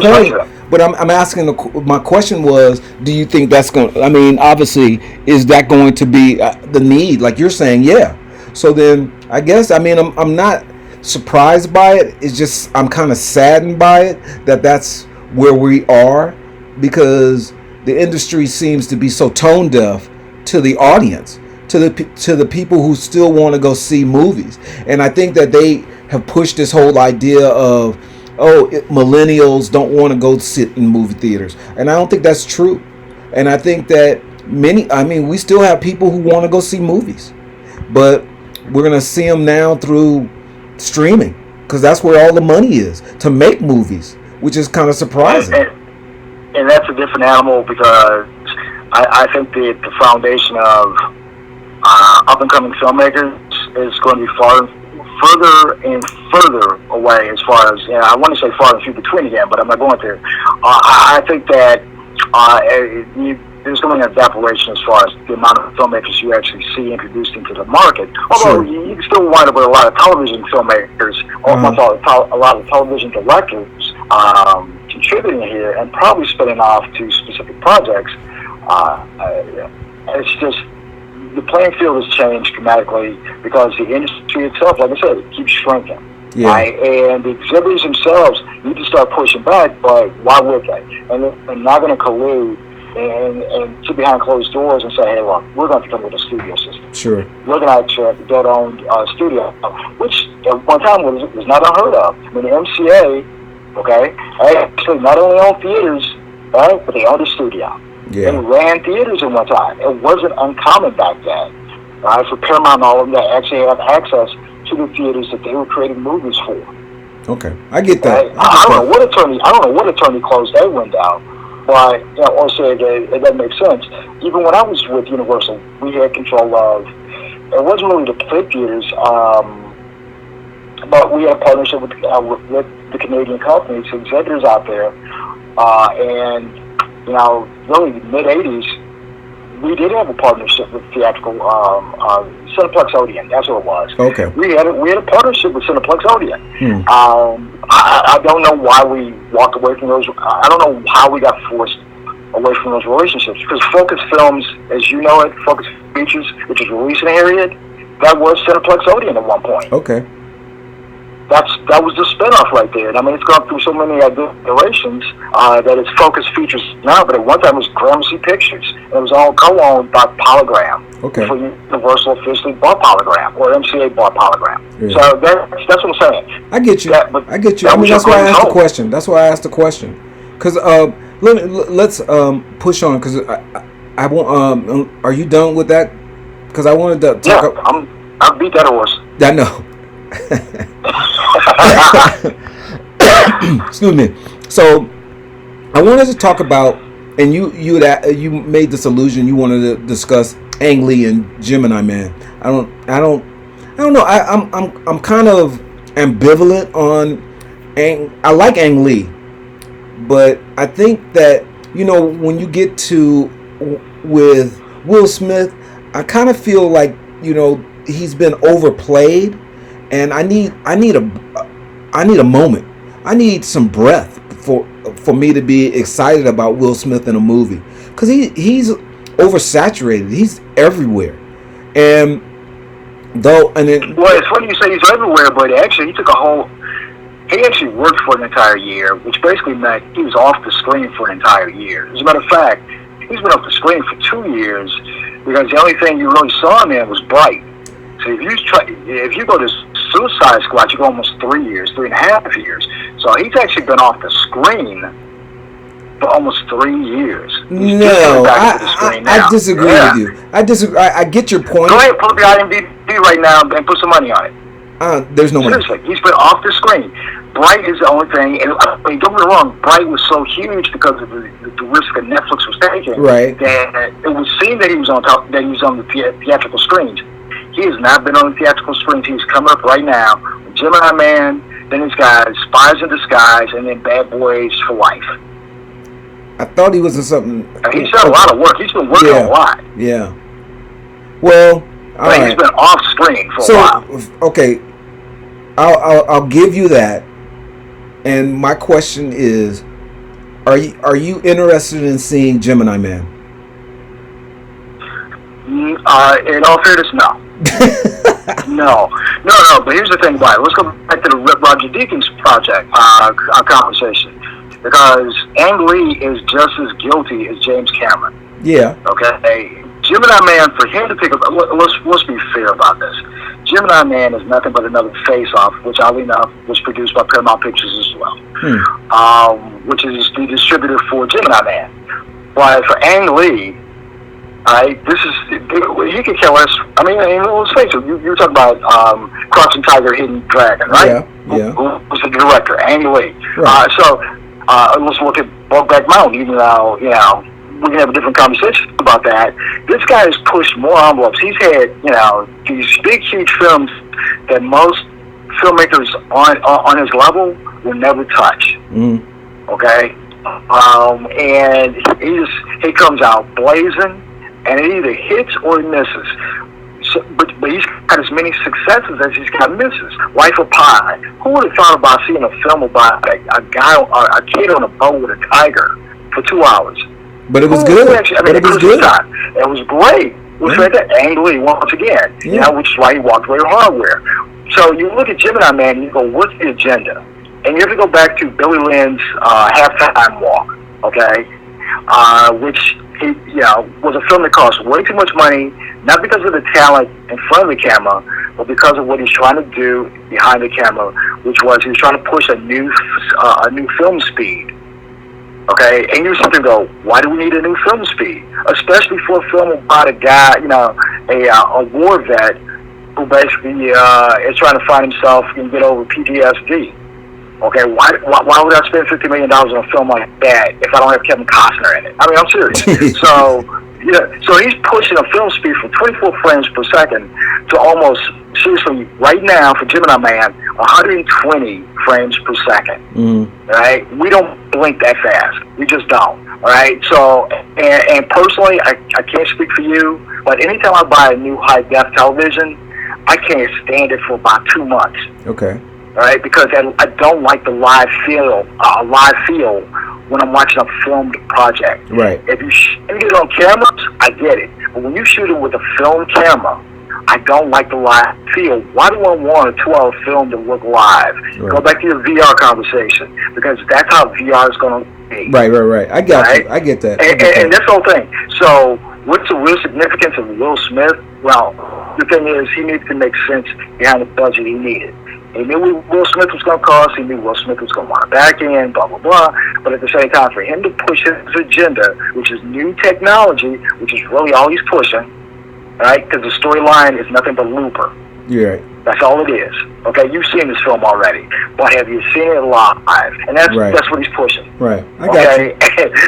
A: point. But I'm asking, my question was, do you think that's going to, obviously, is that going to be the need? Like you're saying, yeah. So then, I guess, I'm not surprised by it. It's just, I'm kind of saddened by it, that's where we are, because the industry seems to be so tone deaf to the audience, to the people who still want to go see movies. And I think that they have pushed this whole idea of, millennials don't want to go sit in movie theaters. And I don't think that's true. And I think that we still have people who want to go see movies. But we're going to see them now through streaming, because that's where all the money is, to make movies, which is kind of surprising.
B: And that's a different animal, because I think that the foundation of up-and-coming filmmakers is going to be further and further away, as far as, I want to say far and few between again, but I'm not going to. I think that there's going to be an evaporation as far as the amount of filmmakers you actually see introduced into the market. Although you can still wind up with a lot of television filmmakers, or a lot of television directors, contributing here and probably spinning off to specific projects, it's just the playing field has changed dramatically because the industry itself, like I said, it keeps shrinking.
A: Yeah.
B: Right? And the exhibitors themselves need to start pushing back, but why would they? And they're not going to collude and sit behind closed doors and say, hey, look, we're going to come with a studio system.
A: Sure.
B: We're going to build our own studio, which at one time was not unheard of. I mean, the MCA, okay, actually not only owned theaters, right, but they owned a studio.
A: Yeah.
B: They ran theaters at one time. It wasn't uncommon back then, right, for Paramount and all of them to actually have access to the theaters that they were creating movies for.
A: Okay, I get that.
B: Right? I don't know what attorney closed that window, but or said that it doesn't make sense. Even when I was with Universal, we had control of. It wasn't really the play theaters, but we had a partnership with the Canadian companies, executives out there, and really mid '80s. We did have a partnership with theatrical Cineplex Odeon. That's what it was.
A: Okay.
B: We had a partnership with Cineplex Odeon. I don't know why we walked away from those. I don't know how we got forced away from those relationships because Focus Films, as you know it, Focus Features, which is releasing Harriet, that was Cineplex Odeon at one point.
A: Okay.
B: That was the spinoff right there. And I mean, it's gone through so many iterations that it's Focus Features now, but at one time it was Gramercy Pictures. It was all co-owned by Polygram.
A: Okay.
B: Before Universal officially bought Polygram, or MCA bought Polygram.
A: Yeah.
B: So that's what I'm saying.
A: I get you. I get you. I mean, that's why I asked the question. Because let's push on. Because I want. Are you done with that? Because I wanted to talk.
B: Yeah, I beat that horse.
A: I know. Excuse me. So I wanted to talk about, and you made this allusion. You wanted to discuss Ang Lee and Gemini Man. I don't know. I'm kind of ambivalent on Ang. I like Ang Lee, but I think that when you get to with Will Smith, I kind of feel like he's been overplayed. And I need a moment. I need some breath for me to be excited about Will Smith in a movie, because he's oversaturated. He's everywhere, well,
B: it's funny you say he's everywhere, but actually he actually worked for an entire year, which basically meant he was off the screen for an entire year. As a matter of fact, he's been off the screen for 2 years because the only thing you really saw him in was Bright. So if you go to Suicide Squad, you go almost 3 years, 3.5 years. So he's actually been off the screen for almost 3 years.
A: No, I disagree with you. I disagree. I get your point.
B: Go ahead, pull up your IMDb right now and put some money on it.
A: There's no money.
B: Seriously, he's been off the screen. Bright is the only thing, and I mean, don't get me wrong, Bright was so huge because of the risk that Netflix was taking.
A: Right.
B: That it was seen that he was on the theatrical screens. He has not been on the theatrical screens. He's coming up right now. Gemini Man, then he's got Spies in Disguise, and then Bad Boys for Life.
A: I thought he was in something.
B: He's done a lot of work. He's been working a lot.
A: Yeah. Well,
B: he's been off screen for a while.
A: Okay, I'll give you that. And my question is, are you interested in seeing Gemini Man?
B: In all fairness, no. No. But here's the thing about it. Let's go back to the Roger Deakins project conversation, because Ang Lee is just as guilty as James Cameron.
A: Yeah.
B: Okay. Gemini Man, for him to pick up. Let's be fair about this. Gemini Man is nothing but another face-off, which oddly enough was produced by Paramount Pictures as well, which is the distributor for Gemini Man. But for Ang Lee, he could kill us. I mean, let's face it. You were talking about Crouching Tiger, Hidden Dragon, right?
A: Yeah.
B: Who was the director? Ang Lee.
A: Right.
B: So let's look at Brokeback Mountain. Even though we can have a different conversation about that. This guy has pushed more envelopes. He's had these big, huge films that most filmmakers on his level will never touch. Okay, and he comes out blazing. And it either hits or it misses. So, but he's got as many successes as he's got misses. Life of Pi. Who would have thought about seeing a film about a guy, a kid on a boat with a tiger for 2 hours?
A: But it was good.
B: It was good. It was great. Which right there, Ang Lee once again. Yeah. You know, which is why he walked away with hardware. So you look at Gemini Man and you go, what's the agenda? And you have to go back to Billy Lynn's halftime walk, okay? Which was a film that cost way too much money, not because of the talent in front of the camera, but because of what he's trying to do behind the camera, which was he was trying to push a new film speed. Okay, and you sit there and go, why do we need a new film speed? Especially for a film about a guy, a war vet who basically is trying to find himself and get over PTSD. Okay, why would I spend $50 million on a film like that if I don't have Kevin Costner in it? I mean, I'm serious. So he's pushing a film speed from 24 frames per second to almost, seriously, right now for Gemini Man, 120 frames per second. Right? We don't blink that fast. We just don't. All right? So, and personally, I can't speak for you, but anytime I buy a new high-def television, I can't stand it for about 2 months.
A: Okay.
B: All right? Because I don't like the live feel when I'm watching a filmed project.
A: Right.
B: If you shoot it on cameras, I get it. But when you shoot it with a film camera, I don't like the live feel. Why do I want a 2-hour film to look live? Right. Go back to your VR conversation, because that's how VR is going to be.
A: Right. I get you. I get that.
B: And that's the whole thing. So what's the real significance of Will Smith? Well, the thing is, he needs to make sense behind the budget he needed. He knew what Will Smith was going to cost. He knew Will Smith was going to want to back in, blah, blah, blah. But at the same time, for him to push his agenda, which is new technology, which is really all he's pushing, right? Because the storyline is nothing but Looper.
A: You're right.
B: That's all it is. Okay, you've seen this film already, but have you seen it live? And that's what he's pushing.
A: Right. I got you.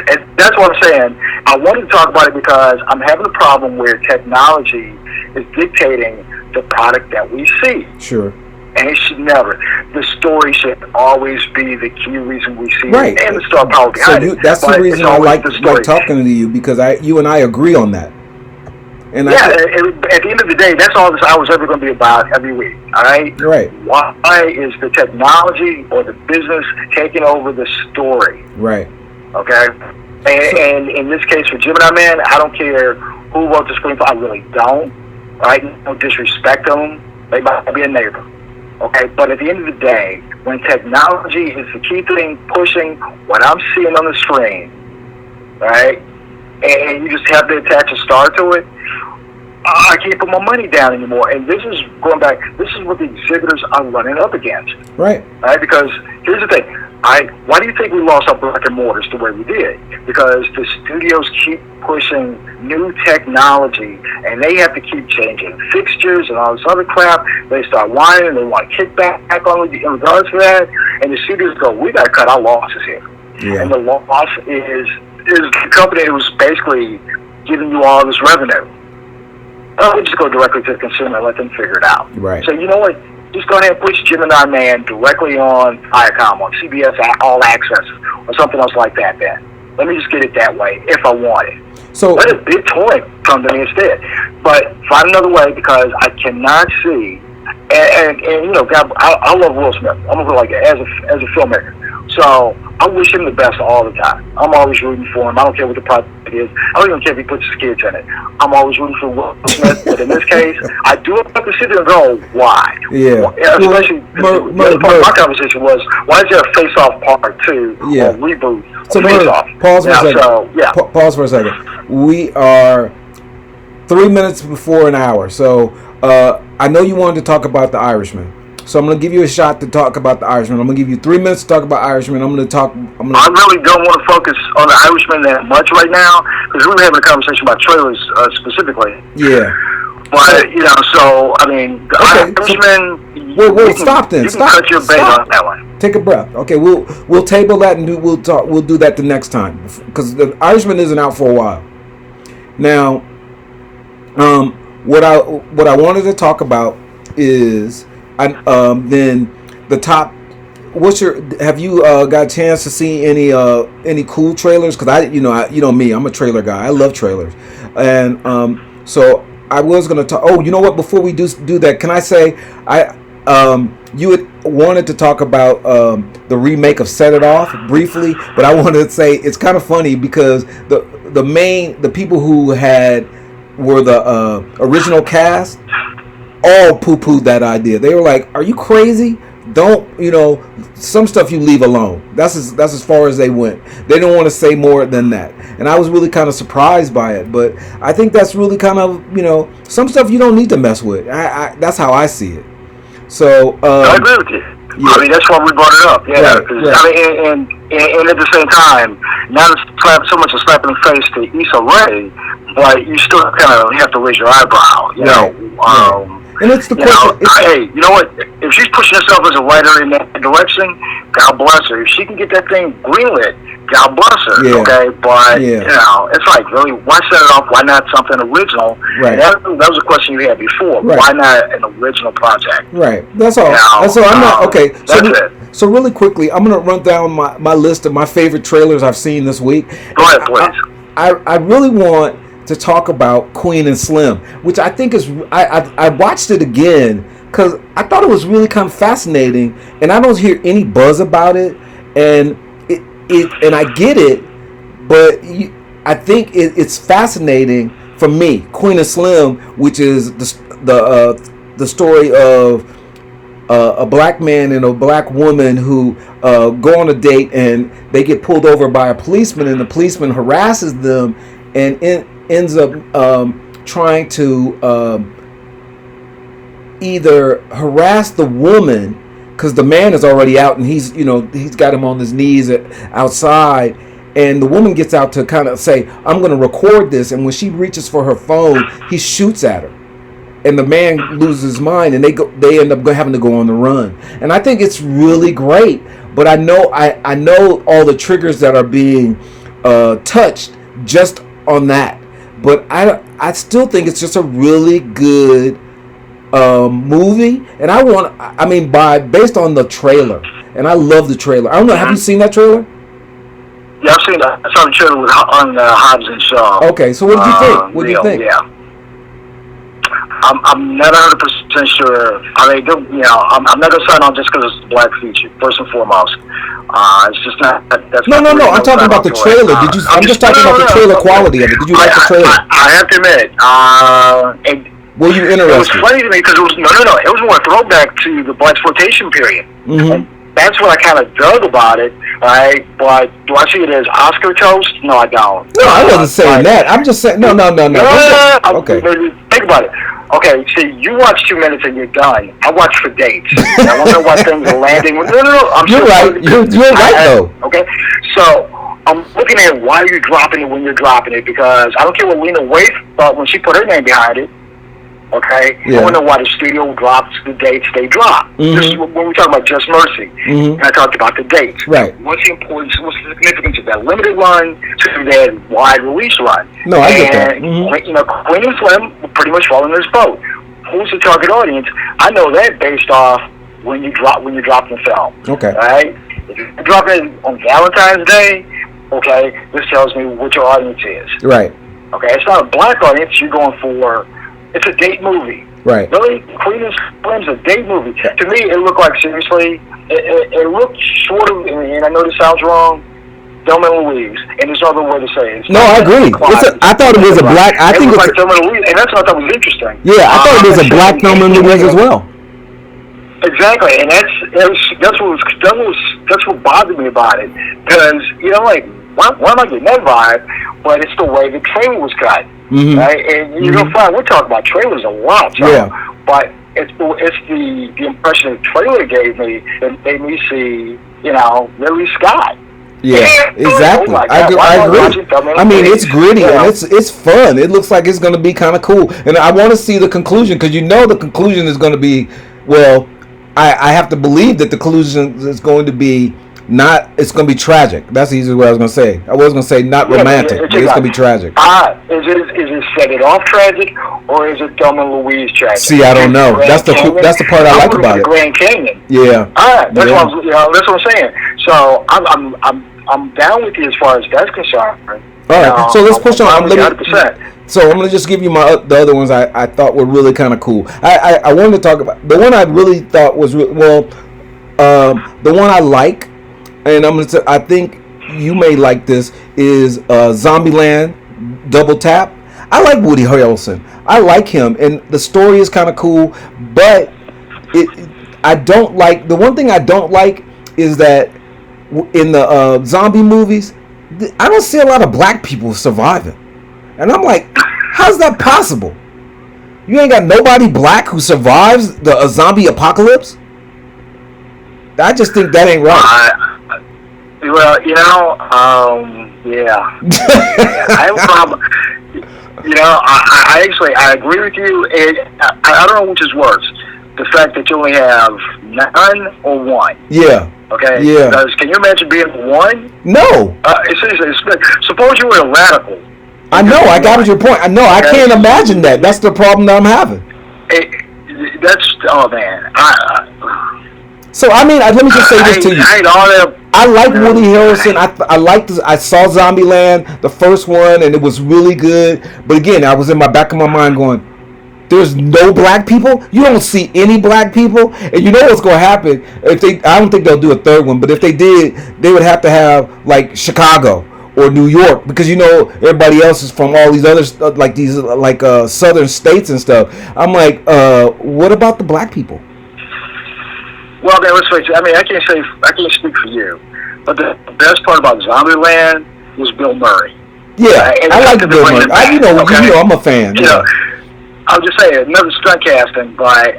B: And that's what I'm saying. I wanted to talk about it because I'm having a problem where technology is dictating the product that we see.
A: Sure.
B: And it should never. The story should always be the key reason we see
A: right.
B: it, and the star power behind it.
A: That's the reason I like talking to you, because you and I agree on that. And
B: at the end of the day, that's all this hour is ever going to be about every week. All right.
A: Right.
B: Why is the technology or the business taking over the story?
A: Right.
B: Okay. And in this case for Gemini Man, I don't care who wrote the screenplay. I really don't. Right. No disrespect to them. They might be a neighbor. Okay, but at the end of the day, when technology is the key thing pushing what I'm seeing on the screen, right, and you just have to attach a star to it, I can't put my money down anymore. And this is going back, this is what the exhibitors are running up against.
A: Right.
B: Right, because here's the thing. Why do you think we lost our brick and mortars the way we did? Because the studios keep pushing new technology, and they have to keep changing fixtures and all this other crap. They start whining, they want to kick back on in regards to that, and the studios go, we got to cut our losses here. Yeah. And the loss is the company who's basically giving you all this revenue. We just go directly to the consumer and let them figure it out.
A: Right.
B: So you know what? Just go ahead and push Gemini Man directly on Viacom, on CBS All Access, or something else like that, then. Let me just get it that way, if I want it.
A: So
B: let a big toy come to me instead. But find another way, because I cannot see, and you know, God, I love Will Smith. I'm gonna like as a filmmaker. So I wish him the best all the time. I'm always rooting for him. I don't care what the project is. I don't even care if he puts his kids in it. I'm always rooting for Will Smith. But in this case, I do have to sit there and go, why?
A: Yeah.
B: Especially, the other part of my conversation was, why is there a Face Off Part 2 or reboot?
A: So
B: Face Off.
A: Pause for a second. Pause for a second. We are 3 minutes before an hour. So I know you wanted to talk about The Irishman. So I'm going to give you a shot to talk about The Irishman. I'm going to give you 3 minutes to talk about Irishman. I really
B: don't want to focus on The Irishman that much right now, because we were having a conversation about trailers specifically.
A: Yeah.
B: But, so, I mean, The Irishman...
A: We'll stop then.
B: You can cut your bait on that one.
A: Take a breath. Okay, we'll table that and we'll do that the next time, because The Irishman isn't out for a while. Now, what I wanted to talk about is... then the top. Have you got a chance to see any cool trailers? Because you know me, I'm a trailer guy. I love trailers, and so I was going to talk. Oh, you know what? Before we do that, can I say you had wanted to talk about the remake of Set It Off briefly, but I wanted to say it's kind of funny because the people who were the original cast all poo-pooed that idea. They were like, "Are you crazy? Don't, some stuff you leave alone." That's as far as they went. They don't want to say more than that. And I was really kind of surprised by it. But I think that's really kind of, some stuff you don't need to mess with. That's how I see it. So
B: I agree with you. Yeah. I mean, that's why we brought it up. Yeah.
A: Right.
B: I mean, and at the same time, not so much a slap in the face to Issa Rae, but you still kind of have to raise your eyebrow. You know.
A: And it's the question.
B: Hey, you know what? If she's pushing herself as a writer in that direction, God bless her. If she can get that thing greenlit, God bless her.
A: Yeah.
B: Okay, but it's like, really, why Set It Off? Why not something original?
A: Right.
B: That was a question you had before.
A: Right.
B: Why not an original project?
A: Right. That's all. That's all. I'm not okay.
B: That's it.
A: So really quickly, I'm gonna run down my list of my favorite trailers I've seen this week.
B: Go ahead, please.
A: I really want to talk about Queen and Slim, which I think is I watched it again because I thought it was really kind of fascinating, and I don't hear any buzz about it, and and I get it, but I think it's fascinating for me. Queen and Slim, which is the story of a black man and a black woman who go on a date and they get pulled over by a policeman, and the policeman harasses them and ends up trying to either harass the woman because the man is already out and he's got him on his knees outside, and the woman gets out to kind of say, "I'm going to record this," and when she reaches for her phone, he shoots at her, and the man loses his mind, and they end up having to go on the run. And I think it's really great, but I know all the triggers that are being touched just on that. But I still think it's just a really good movie, and based on the trailer, and I love the trailer. I don't know. Have you seen that trailer?
B: Yeah, I've seen that. I saw the trailer on Hobbs and Shaw.
A: Okay, so what did you think? What do you think?
B: Yeah, I'm not 100% sure. I mean, I'm not gonna sign on just because it's a black feature. First and foremost, it's just not. That's
A: no. I'm talking about the trailer. I'm just talking about the trailer quality of it. Did you like the trailer?
B: I have to admit,
A: were you interested?
B: It was funny to me because it was no. It was more a throwback to the blaxploitation period.
A: Mm-hmm.
B: That's what I kind of dug about it, right? But do I see it as Oscar toast? No, I don't.
A: No, I wasn't saying that. I'm just saying no. Okay.
B: Think about it. Okay, see, you watch 2 minutes and you're done. I watch for dates. I want to know what things are landing. No.
A: You're right. You're right, though.
B: Okay, so I'm looking at why you're dropping it when you're dropping it, because I don't care what Lena Waithe thought when she put her name behind it. Okay, I want to know why the studio drops the dates they drop.
A: Mm-hmm.
B: This is when we talk about Just Mercy.
A: Mm-hmm.
B: And I talked about the dates.
A: Right.
B: What's the importance? What's the significance of that limited run to that wide release run?
A: No, I get that. Mm-hmm.
B: Queen and Slim will pretty much fall in this boat. Who's the target audience? I know that based off when you drop the film.
A: Okay.
B: Right. If you drop it on Valentine's Day, okay, this tells me what your audience is.
A: Right.
B: Okay, it's not a black audience. You're going for. It's a date movie.
A: Right.
B: Really? Queen and Slim's a date movie. Yeah. To me, it looked like, seriously, it looked sort of, and I know this sounds wrong, Thelma and Louise, and there's no other way to say it.
A: No, I agree. I thought it was a black, I think
B: it's like Thelma and Louise, and that's what I thought was interesting.
A: Yeah, I thought it was a black Thelma and Louise as well.
B: Exactly, and that's what bothered me about it, because, why am I getting that vibe? But it's the way the trailer was cut. Mm-hmm. Right? And you're gonna find we're talking about trailers a lot, but it's the impression the trailer gave me that made me see, Ridley Scott.
A: Yeah, exactly. I agree. I mean, it's gritty and it's fun. It looks like it's going to be kind of cool, and I want to see the conclusion, because the conclusion is going to be, well, I have to believe that the conclusion is going to be. It's going to be tragic. That's the easiest way I was going to say. I was going to say not romantic. It's going to be tragic.
B: Is it Set It Off tragic, or is it Thelma and Louise tragic?
A: See, I don't know. That's the part I like about it.
B: Grand Canyon.
A: Yeah.
B: That's what I'm saying. So I'm down with you as far as that's concerned.
A: All right. So let's push on. So I'm gonna just give you the other ones I thought were really kind of cool. I wanted to talk about the one I really thought was the one I like, and I think you may like this is Zombieland Double Tap. I like Woody Harrelson. I like him, and the story is kind of cool. But I don't like the one thing I don't like is that in the zombie movies, I don't see a lot of black people surviving, and I'm like, how's that possible? You ain't got nobody black who survives the zombie apocalypse. I just think that ain't right.
B: Well, yeah. I have a problem. I agree with you. I don't know which is worse. The fact that you only have none or one.
A: Yeah.
B: Okay?
A: Yeah.
B: Because can you imagine being one?
A: No.
B: Suppose you were a radical.
A: I know. I got your point. I know. I can't imagine that. That's the problem that I'm having.
B: Oh, man.
A: So, I mean, let me just say this to you. I like Woody Harrelson. I saw Zombieland, the first one, and it was really good. But again, I was in my back of my mind going, there's no black people? You don't see any black people? And you know what's going to happen? I don't think they'll do a third one, but if they did, they would have to have, like, Chicago or New York, because everybody else is from all these other southern states and stuff. I'm like, what about the black people?
B: Well, then let's face it. I mean, I can't speak for you, but the best part about Zombieland was Bill Murray.
A: Yeah, I like Bill Murray. I'm a fan.
B: I'll just say another stunt casting, but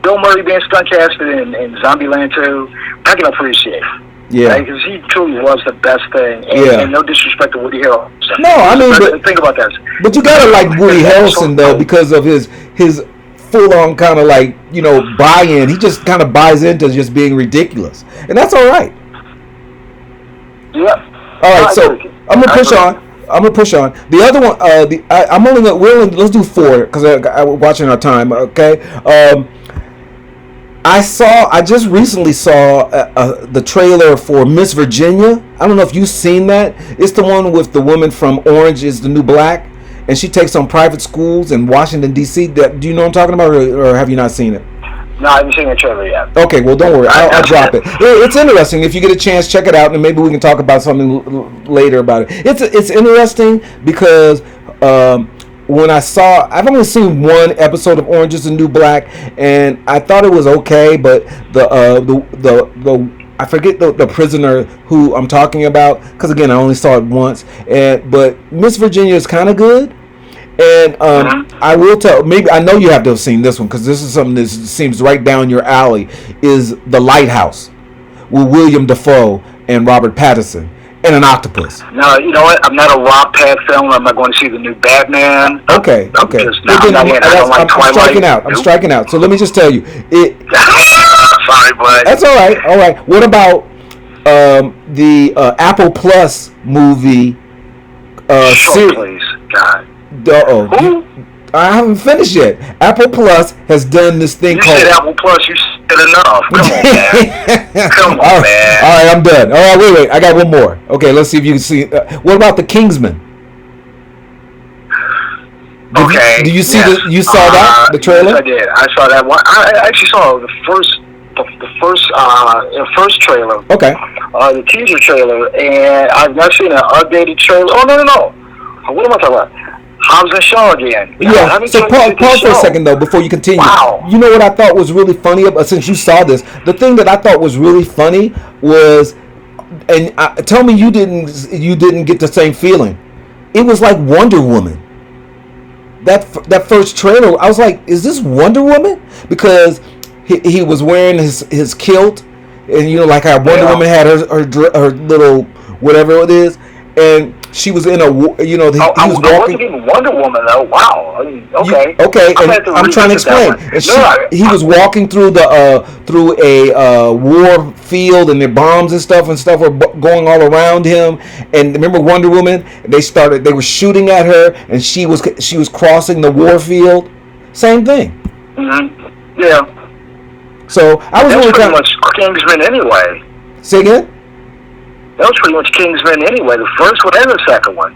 B: Bill Murray being stunt casted in Zombieland 2, I can appreciate. Yeah, because he truly was the best thing. And no disrespect to Woody Harrelson.
A: No, I mean,
B: think about that.
A: But you gotta like Woody Harrelson though, because of his full-on kind of like buy-in. He just kind of buys into just being ridiculous, and that's all right.
B: Yeah.
A: All right, so I'm gonna push on. The other one, let's do 4 because we're watching our time. Okay. I just recently saw the trailer for Miss Virginia. I don't know if you've seen that. It's the one with the woman from Orange is the New Black, and she takes on private schools in Washington, D.C. Do you know what I'm talking about, or have you not seen it?
B: No, I haven't seen the trailer yet.
A: Okay, well, don't worry. I'll drop it. It's interesting. If you get a chance, check it out, and maybe we can talk about something later about it. It's interesting because I've only seen one episode of Orange is the New Black, and I thought it was okay, but I forget the prisoner who I'm talking about, because again I only saw it once, but Miss Virginia is kind of good, and I will tell, maybe I know you have to have seen this one because this is something that seems right down your alley, is The Lighthouse with William Dafoe and Robert Pattinson. And an octopus.
B: No, you know what? I'm not a Rob Pat film. I'm not going to see the new Batman.
A: Okay. I'm striking out. So let me just tell you,
B: sorry, bud.
A: That's all right. All right. What about the Apple Plus movie?
B: Please, God.
A: Who? I haven't finished yet. Apple Plus has done this thing called...
B: You said Apple Plus, you said enough. Come on, man. Come on, man.
A: All right, I'm done. All right, wait. I got one more. Okay, let's see if you can see... what about The Kingsman?
B: Okay.
A: Do you see you saw that, the trailer?
B: Yes, I did. I saw that one. I actually saw the first trailer.
A: Okay.
B: The teaser trailer, and I've not seen an updated trailer. Oh, no. What am I talking about? Hobbs and Shaw again.
A: Yeah. So pause for a second though before you continue.
B: Wow.
A: You know what I thought was really funny since you saw this? The thing that I thought was really funny was, and tell me you didn't get the same feeling. It was like Wonder Woman. That first trailer, I was like, is this Wonder Woman? Because he was wearing his kilt, and like how Wonder Woman had her little whatever it is, and she was in a, he was walking.
B: I wasn't even Wonder Woman though. Wow. Okay.
A: Okay, and I'm trying to explain. And he was walking through a war field, and the bombs and stuff were going all around him. And remember Wonder Woman? They were shooting at her, and she was crossing the war field. Same thing.
B: Mm-hmm. Yeah.
A: So I was really
B: pretty much Kingsman anyway.
A: Say again?
B: That was pretty much Kingsman anyway, the first one and the second one.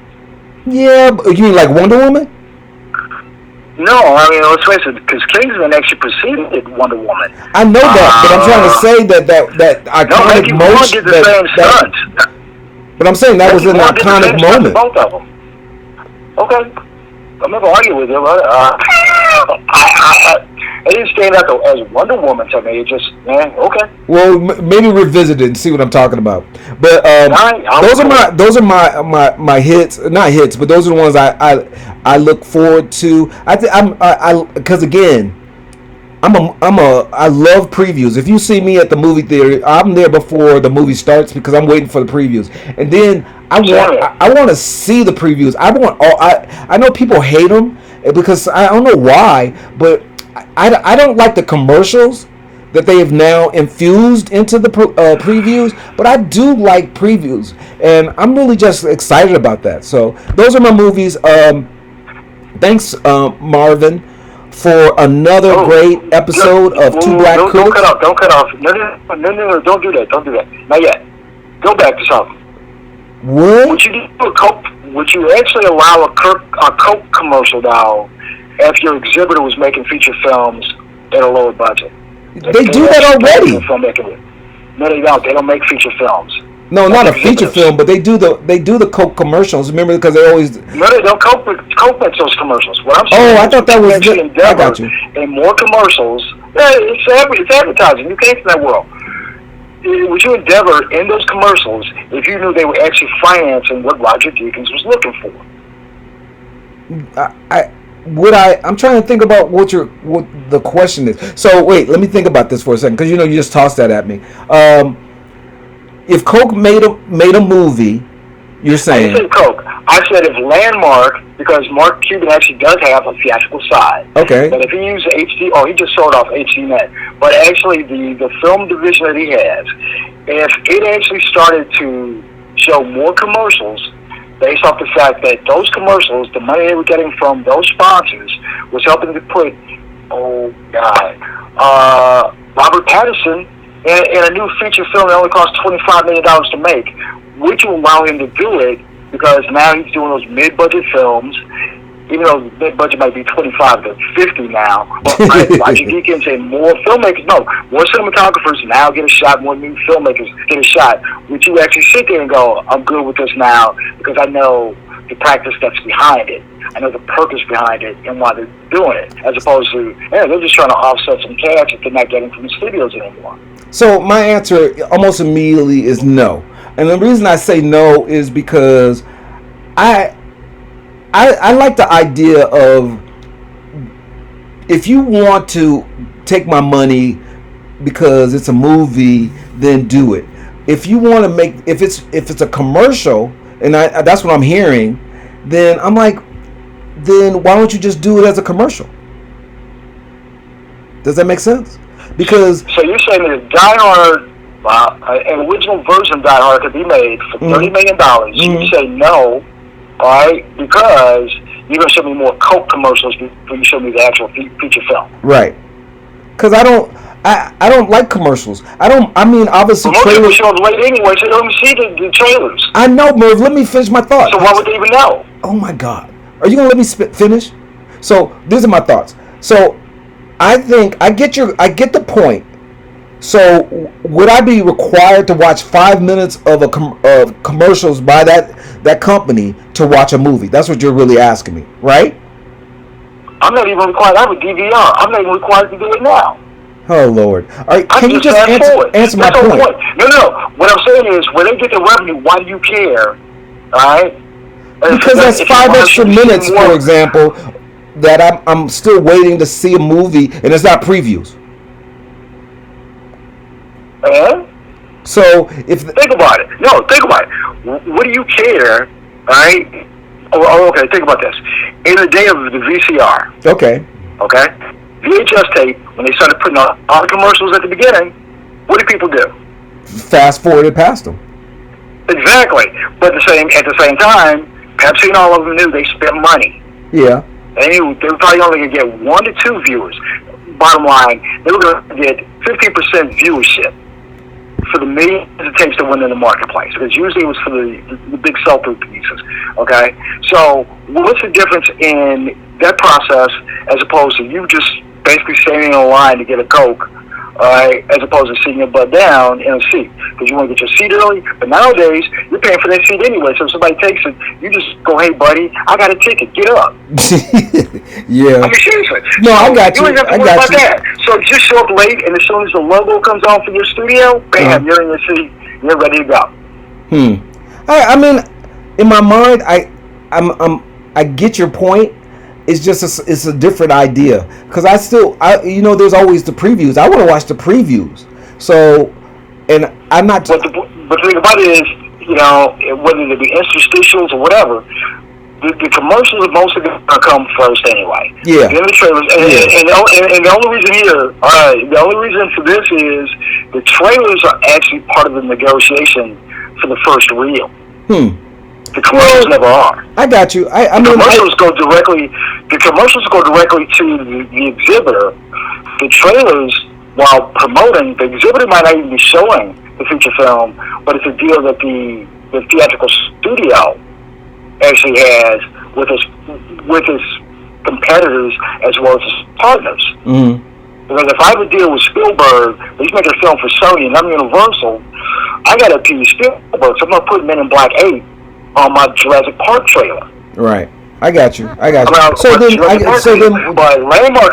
A: Yeah, you mean like Wonder Woman?
B: No, I mean, let's face it, because Kingsman actually preceded Wonder Woman.
A: I know that, but I'm trying to say that
B: No,
A: iconic
B: Matthew Vaughn did the same stunts.
A: But I'm saying that was an iconic moment.
B: Both of them. Okay. I'm never arguing with you, but it didn't stand out as Wonder Woman to me. It just, okay.
A: Well, maybe revisit it and see what I'm talking about. But those are my hits, not hits, but those are the ones I look forward to. Because again, I love previews. If you see me at the movie theater, I'm there before the movie starts because I'm waiting for the previews, and then I want to see the previews. I know people hate them because I don't know why, but I don't like the commercials that they have now infused into the previews, but I do like previews, and I'm really just excited about that. So those are my movies. Thanks, Marvin, for another great episode of Two Black Critics.
B: Don't cut off. No, don't do that. Don't do that. Not yet. Go back to something.
A: What?
B: Would you actually allow a Coke commercial now if your exhibitor was making feature films at a lower budget?
A: They do that already.
B: No, they don't. They don't make feature films.
A: No, not a feature film, but they do the Coke commercials. Remember, because they always.
B: No, they don't. Coke makes those commercials. What I'm saying.
A: Oh, I thought that was. I got you.
B: And more commercials. It's advertising. You came from that world. Would you endeavor in those commercials if you knew they were actually financing what Roger Deakins was looking for?
A: I'm trying to think about what the question is. So wait, let me think about this for a second, because you just tossed that at me. If Coke made a movie, you're saying?
B: I didn't say Coke. I said if Landmark, because Mark Cuban actually does have a theatrical side.
A: Okay.
B: But if he used HD, he just sold off HDNet. But actually, the film division that he has, if it actually started to show more commercials, based off the fact that those commercials, the money they were getting from those sponsors, was helping to put, Robert Pattinson in a new feature film that only cost $25 million to make, would you allow him to do it? Because now he's doing those mid-budget films, even though mid-budget might be 25 to 50 now. But Roger Deakins and more filmmakers, more cinematographers now get a shot, more new filmmakers get a shot. Would you actually sit there and go, I'm good with this now because I know the practice that's behind it. I know the purpose behind it and why they're doing it, as opposed to, they're just trying to offset some cash that they're not getting from the studios anymore.
A: So my answer almost immediately is no. And the reason I say no is because I like the idea of, if you want to take my money because it's a movie, then do it. If you want to make, if it's a commercial, and that's what I'm hearing, then I'm like, then why don't you just do it as a commercial? Does that make sense? Because
B: so you're saying that Die Hard, an original version of Die Hard could be made for $30 million. Mm-hmm. You say no, all right, because you're going to show me more Coke commercials before you show me the actual feature film.
A: Right. Because I don't like commercials. I mean, obviously
B: trailers show late anyway, so they don't even see the trailers.
A: I know, Merv. Let me finish my thoughts.
B: So why would they even know?
A: Oh my God. Are you going to let me finish? So these are my thoughts. So I think I get the point. So would I be required to watch 5 minutes of commercials by that company to watch a movie? That's what you're really asking me, right?
B: I'm not even required. I have a DVR. I'm not even required to do it now.
A: Oh Lord! All right, can you just answer my point?
B: No. What I'm saying is, when they get the revenue, why do you care? All right?
A: Because that's 5 extra minutes, for example, that I'm still waiting to see a movie, and it's not previews. So
B: think about it. No, think about it. What do you care? All right. Oh, okay. Think about this. In the day of the VCR.
A: Okay.
B: VHS tape. When they started putting all the commercials at the beginning, what do people do?
A: Fast forwarded past them.
B: Exactly. But at the same time, Pepsi and all of them knew they spent money.
A: Yeah.
B: They were probably only going to get 1 to 2 viewers. Bottom line, they were going to get 15% viewership. for the millions it takes to win in the marketplace, because usually it was for the big sell-through pieces. Okay, so what's the difference in that process as opposed to you just basically standing in a line to get a Coke, as opposed to sitting your butt down in a seat because you want to get your seat early? But nowadays you're paying for that seat anyway, so if somebody takes it, you just go, "Hey buddy, I got a ticket, get up."
A: Yeah.
B: I mean, seriously.
A: No,
B: so
A: I got you.
B: You don't have to worry about that. So just show up late, and as soon as the logo comes on for your studio, bam, you're in your seat, you're ready to go.
A: I mean, in my mind, I get your point. It's just it's a different idea, because there's always the previews. I want to watch the previews. So, and I'm not.
B: But the thing about it is, whether they be interstitials or whatever, the commercials are mostly going to come first anyway.
A: Yeah.
B: And the trailers, and the only reason here, the only reason for this is the trailers are actually part of the negotiation for the first reel. The commercials never are.
A: I got you. The commercials go directly
B: to the exhibitor. The trailers, while promoting, the exhibitor might not even be showing the feature film, but it's a deal that the theatrical studio actually has with his competitors as well as his partners. Because if I have a deal with Spielberg, he's making a film for Sony and I'm Universal, I got to appease Spielberg, so I'm going to put Men in Black 8 on my Jurassic Park trailer.
A: Right. I got you. But
B: Landmark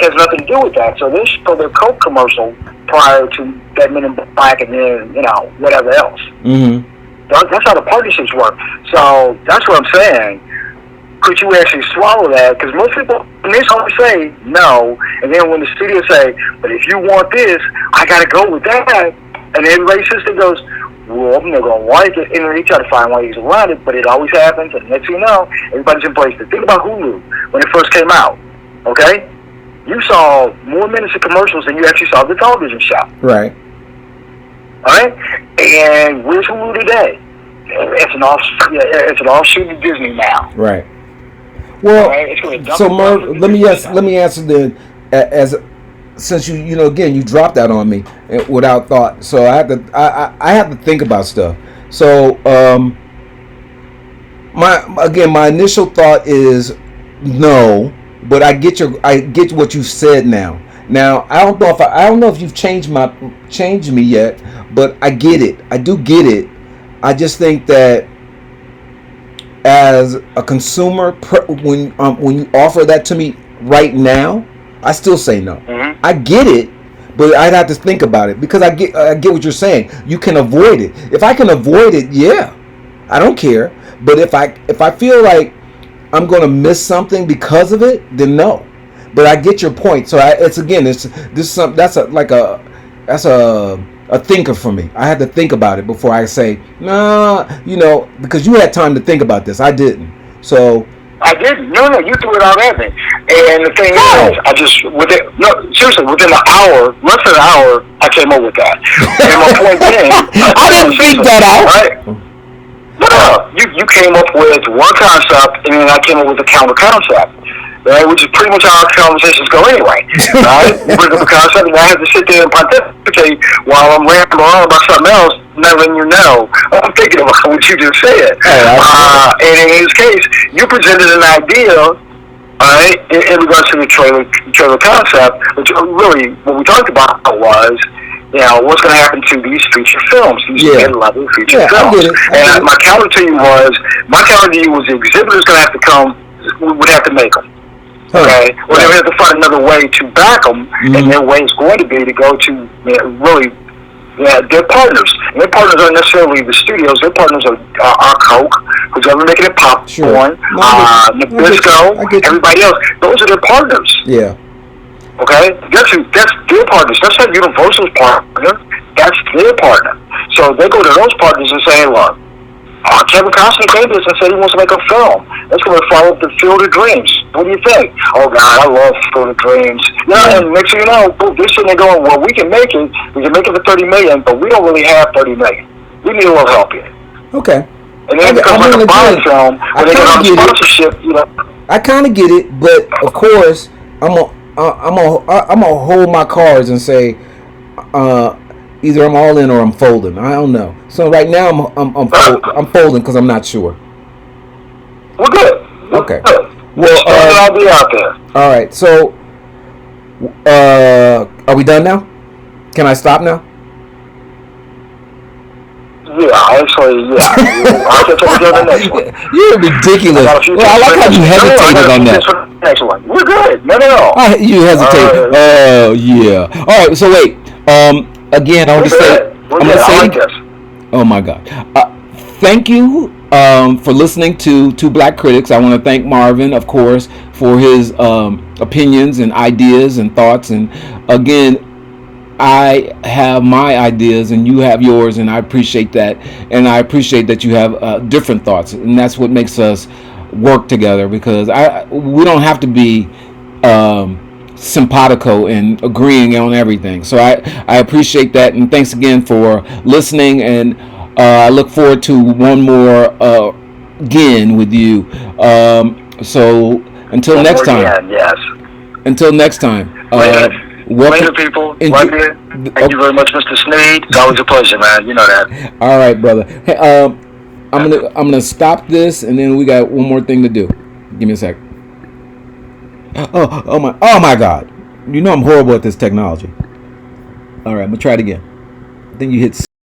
B: has nothing to do with that. So they show their Coke commercial prior to that Men in Black and then, whatever else. That's how the partnerships work. So that's what I'm saying. Could you actually swallow that? Because most people, when they always say no, and then when the studio say, but if you want this, I got to go with that. And everybody's system goes, well, I'm not going to like it. And then they try to find ways around it, but it always happens. And next thing you know, everybody's embraced it. Think about Hulu when it first came out, okay? You saw more minutes of commercials than you actually saw the television show.
A: Right.
B: All right? And where's Hulu today? It's an offshoot of Disney now.
A: Right. Well, so Merv, let me answer then, since you dropped that on me without thought, so I have to think about stuff. So my initial thought is no, but I get what you said now. Now I don't know if you've changed me yet, but I get it. I do get it. I just think that as a consumer, when you offer that to me right now, I still say no. I get it, but I'd have to think about it, because I get what you're saying. You can avoid it. If I can avoid it, yeah, I don't care. But if I feel like I'm going to miss something because of it, then no. But I get your point. So that's a thinker for me. I had to think about it before I say no, because you had time to think about this. I didn't. So
B: I didn't. No, you threw it out at me. And the thing is, within an hour, less than an hour, I came up with that. And my point being,
A: I didn't think that out.
B: Right? No, you came up with one concept, and then I came up with a counter concept. Right, which is pretty much how our conversations go anyway. Right? You bring up a concept, and I have to sit there and pontificate while I'm rambling on about something else, letting you know I'm thinking about what you just said. And in this case, you presented an idea, right, in regards to the trailer concept, which really what we talked about was, what's going to happen to these feature films, these mid-level feature films. And my counter to you was the exhibitor's going to have to come, would have to make them. Okay, well, they have to find another way to back them, and their way is going to be to go to their partners. And their partners aren't necessarily the studios. Their partners are Coke, who's ever making it popcorn, Nabisco, everybody else. Those are their partners.
A: Yeah.
B: Okay, that's their partners. That's not Universal's partner. That's their partner. So they go to those partners and say, look, Kevin Costner came to us and said he wants to make a film. That's going to follow up the Field of Dreams. What do you think? Oh, God, I love Field of Dreams. And next thing you know, they're sitting there going, well, we can make it. We can make it for $30 million, but we don't really have $30 million. We need a little help here.
A: Okay.
B: And then it becomes like a buying film where they get on sponsorship,
A: I kind of get it, but of course, I'm gonna hold my cards and say, either I'm all in or I'm folding. I don't know. So right now I'm folding because I'm not sure.
B: We're good.
A: Okay.
B: Good.
A: Well,
B: I'll be out there.
A: All right. So, are we done now? Can I stop now?
B: Yeah, actually, yeah. I'll get to the next one.
A: You're ridiculous. I like how you hesitated on that.
B: Next one. We're good. No.
A: You hesitated. Oh, yeah. All right. So wait. Again, I'm gonna say this. Oh my God. Thank you for listening to Two Black Critics. I want to thank Marvin, of course, for his opinions and ideas and thoughts. And again, I have my ideas and you have yours, and I appreciate that. And I appreciate that you have different thoughts, and that's what makes us work together, because we don't have to be simpatico and agreeing on everything. So I appreciate that, and thanks again for listening, and I look forward to one more again with you. So until next time.
B: Again, yes.
A: Until next time.
B: Later, people. Love you. Thank you very much, Mr. Sneed. It's always a pleasure, man. You know that.
A: All right, brother. Hey, I'm gonna stop this, and then we got one more thing to do. Give me a sec. Oh my God! You know I'm horrible at this technology. All right, I'm gonna try it again. I think you hit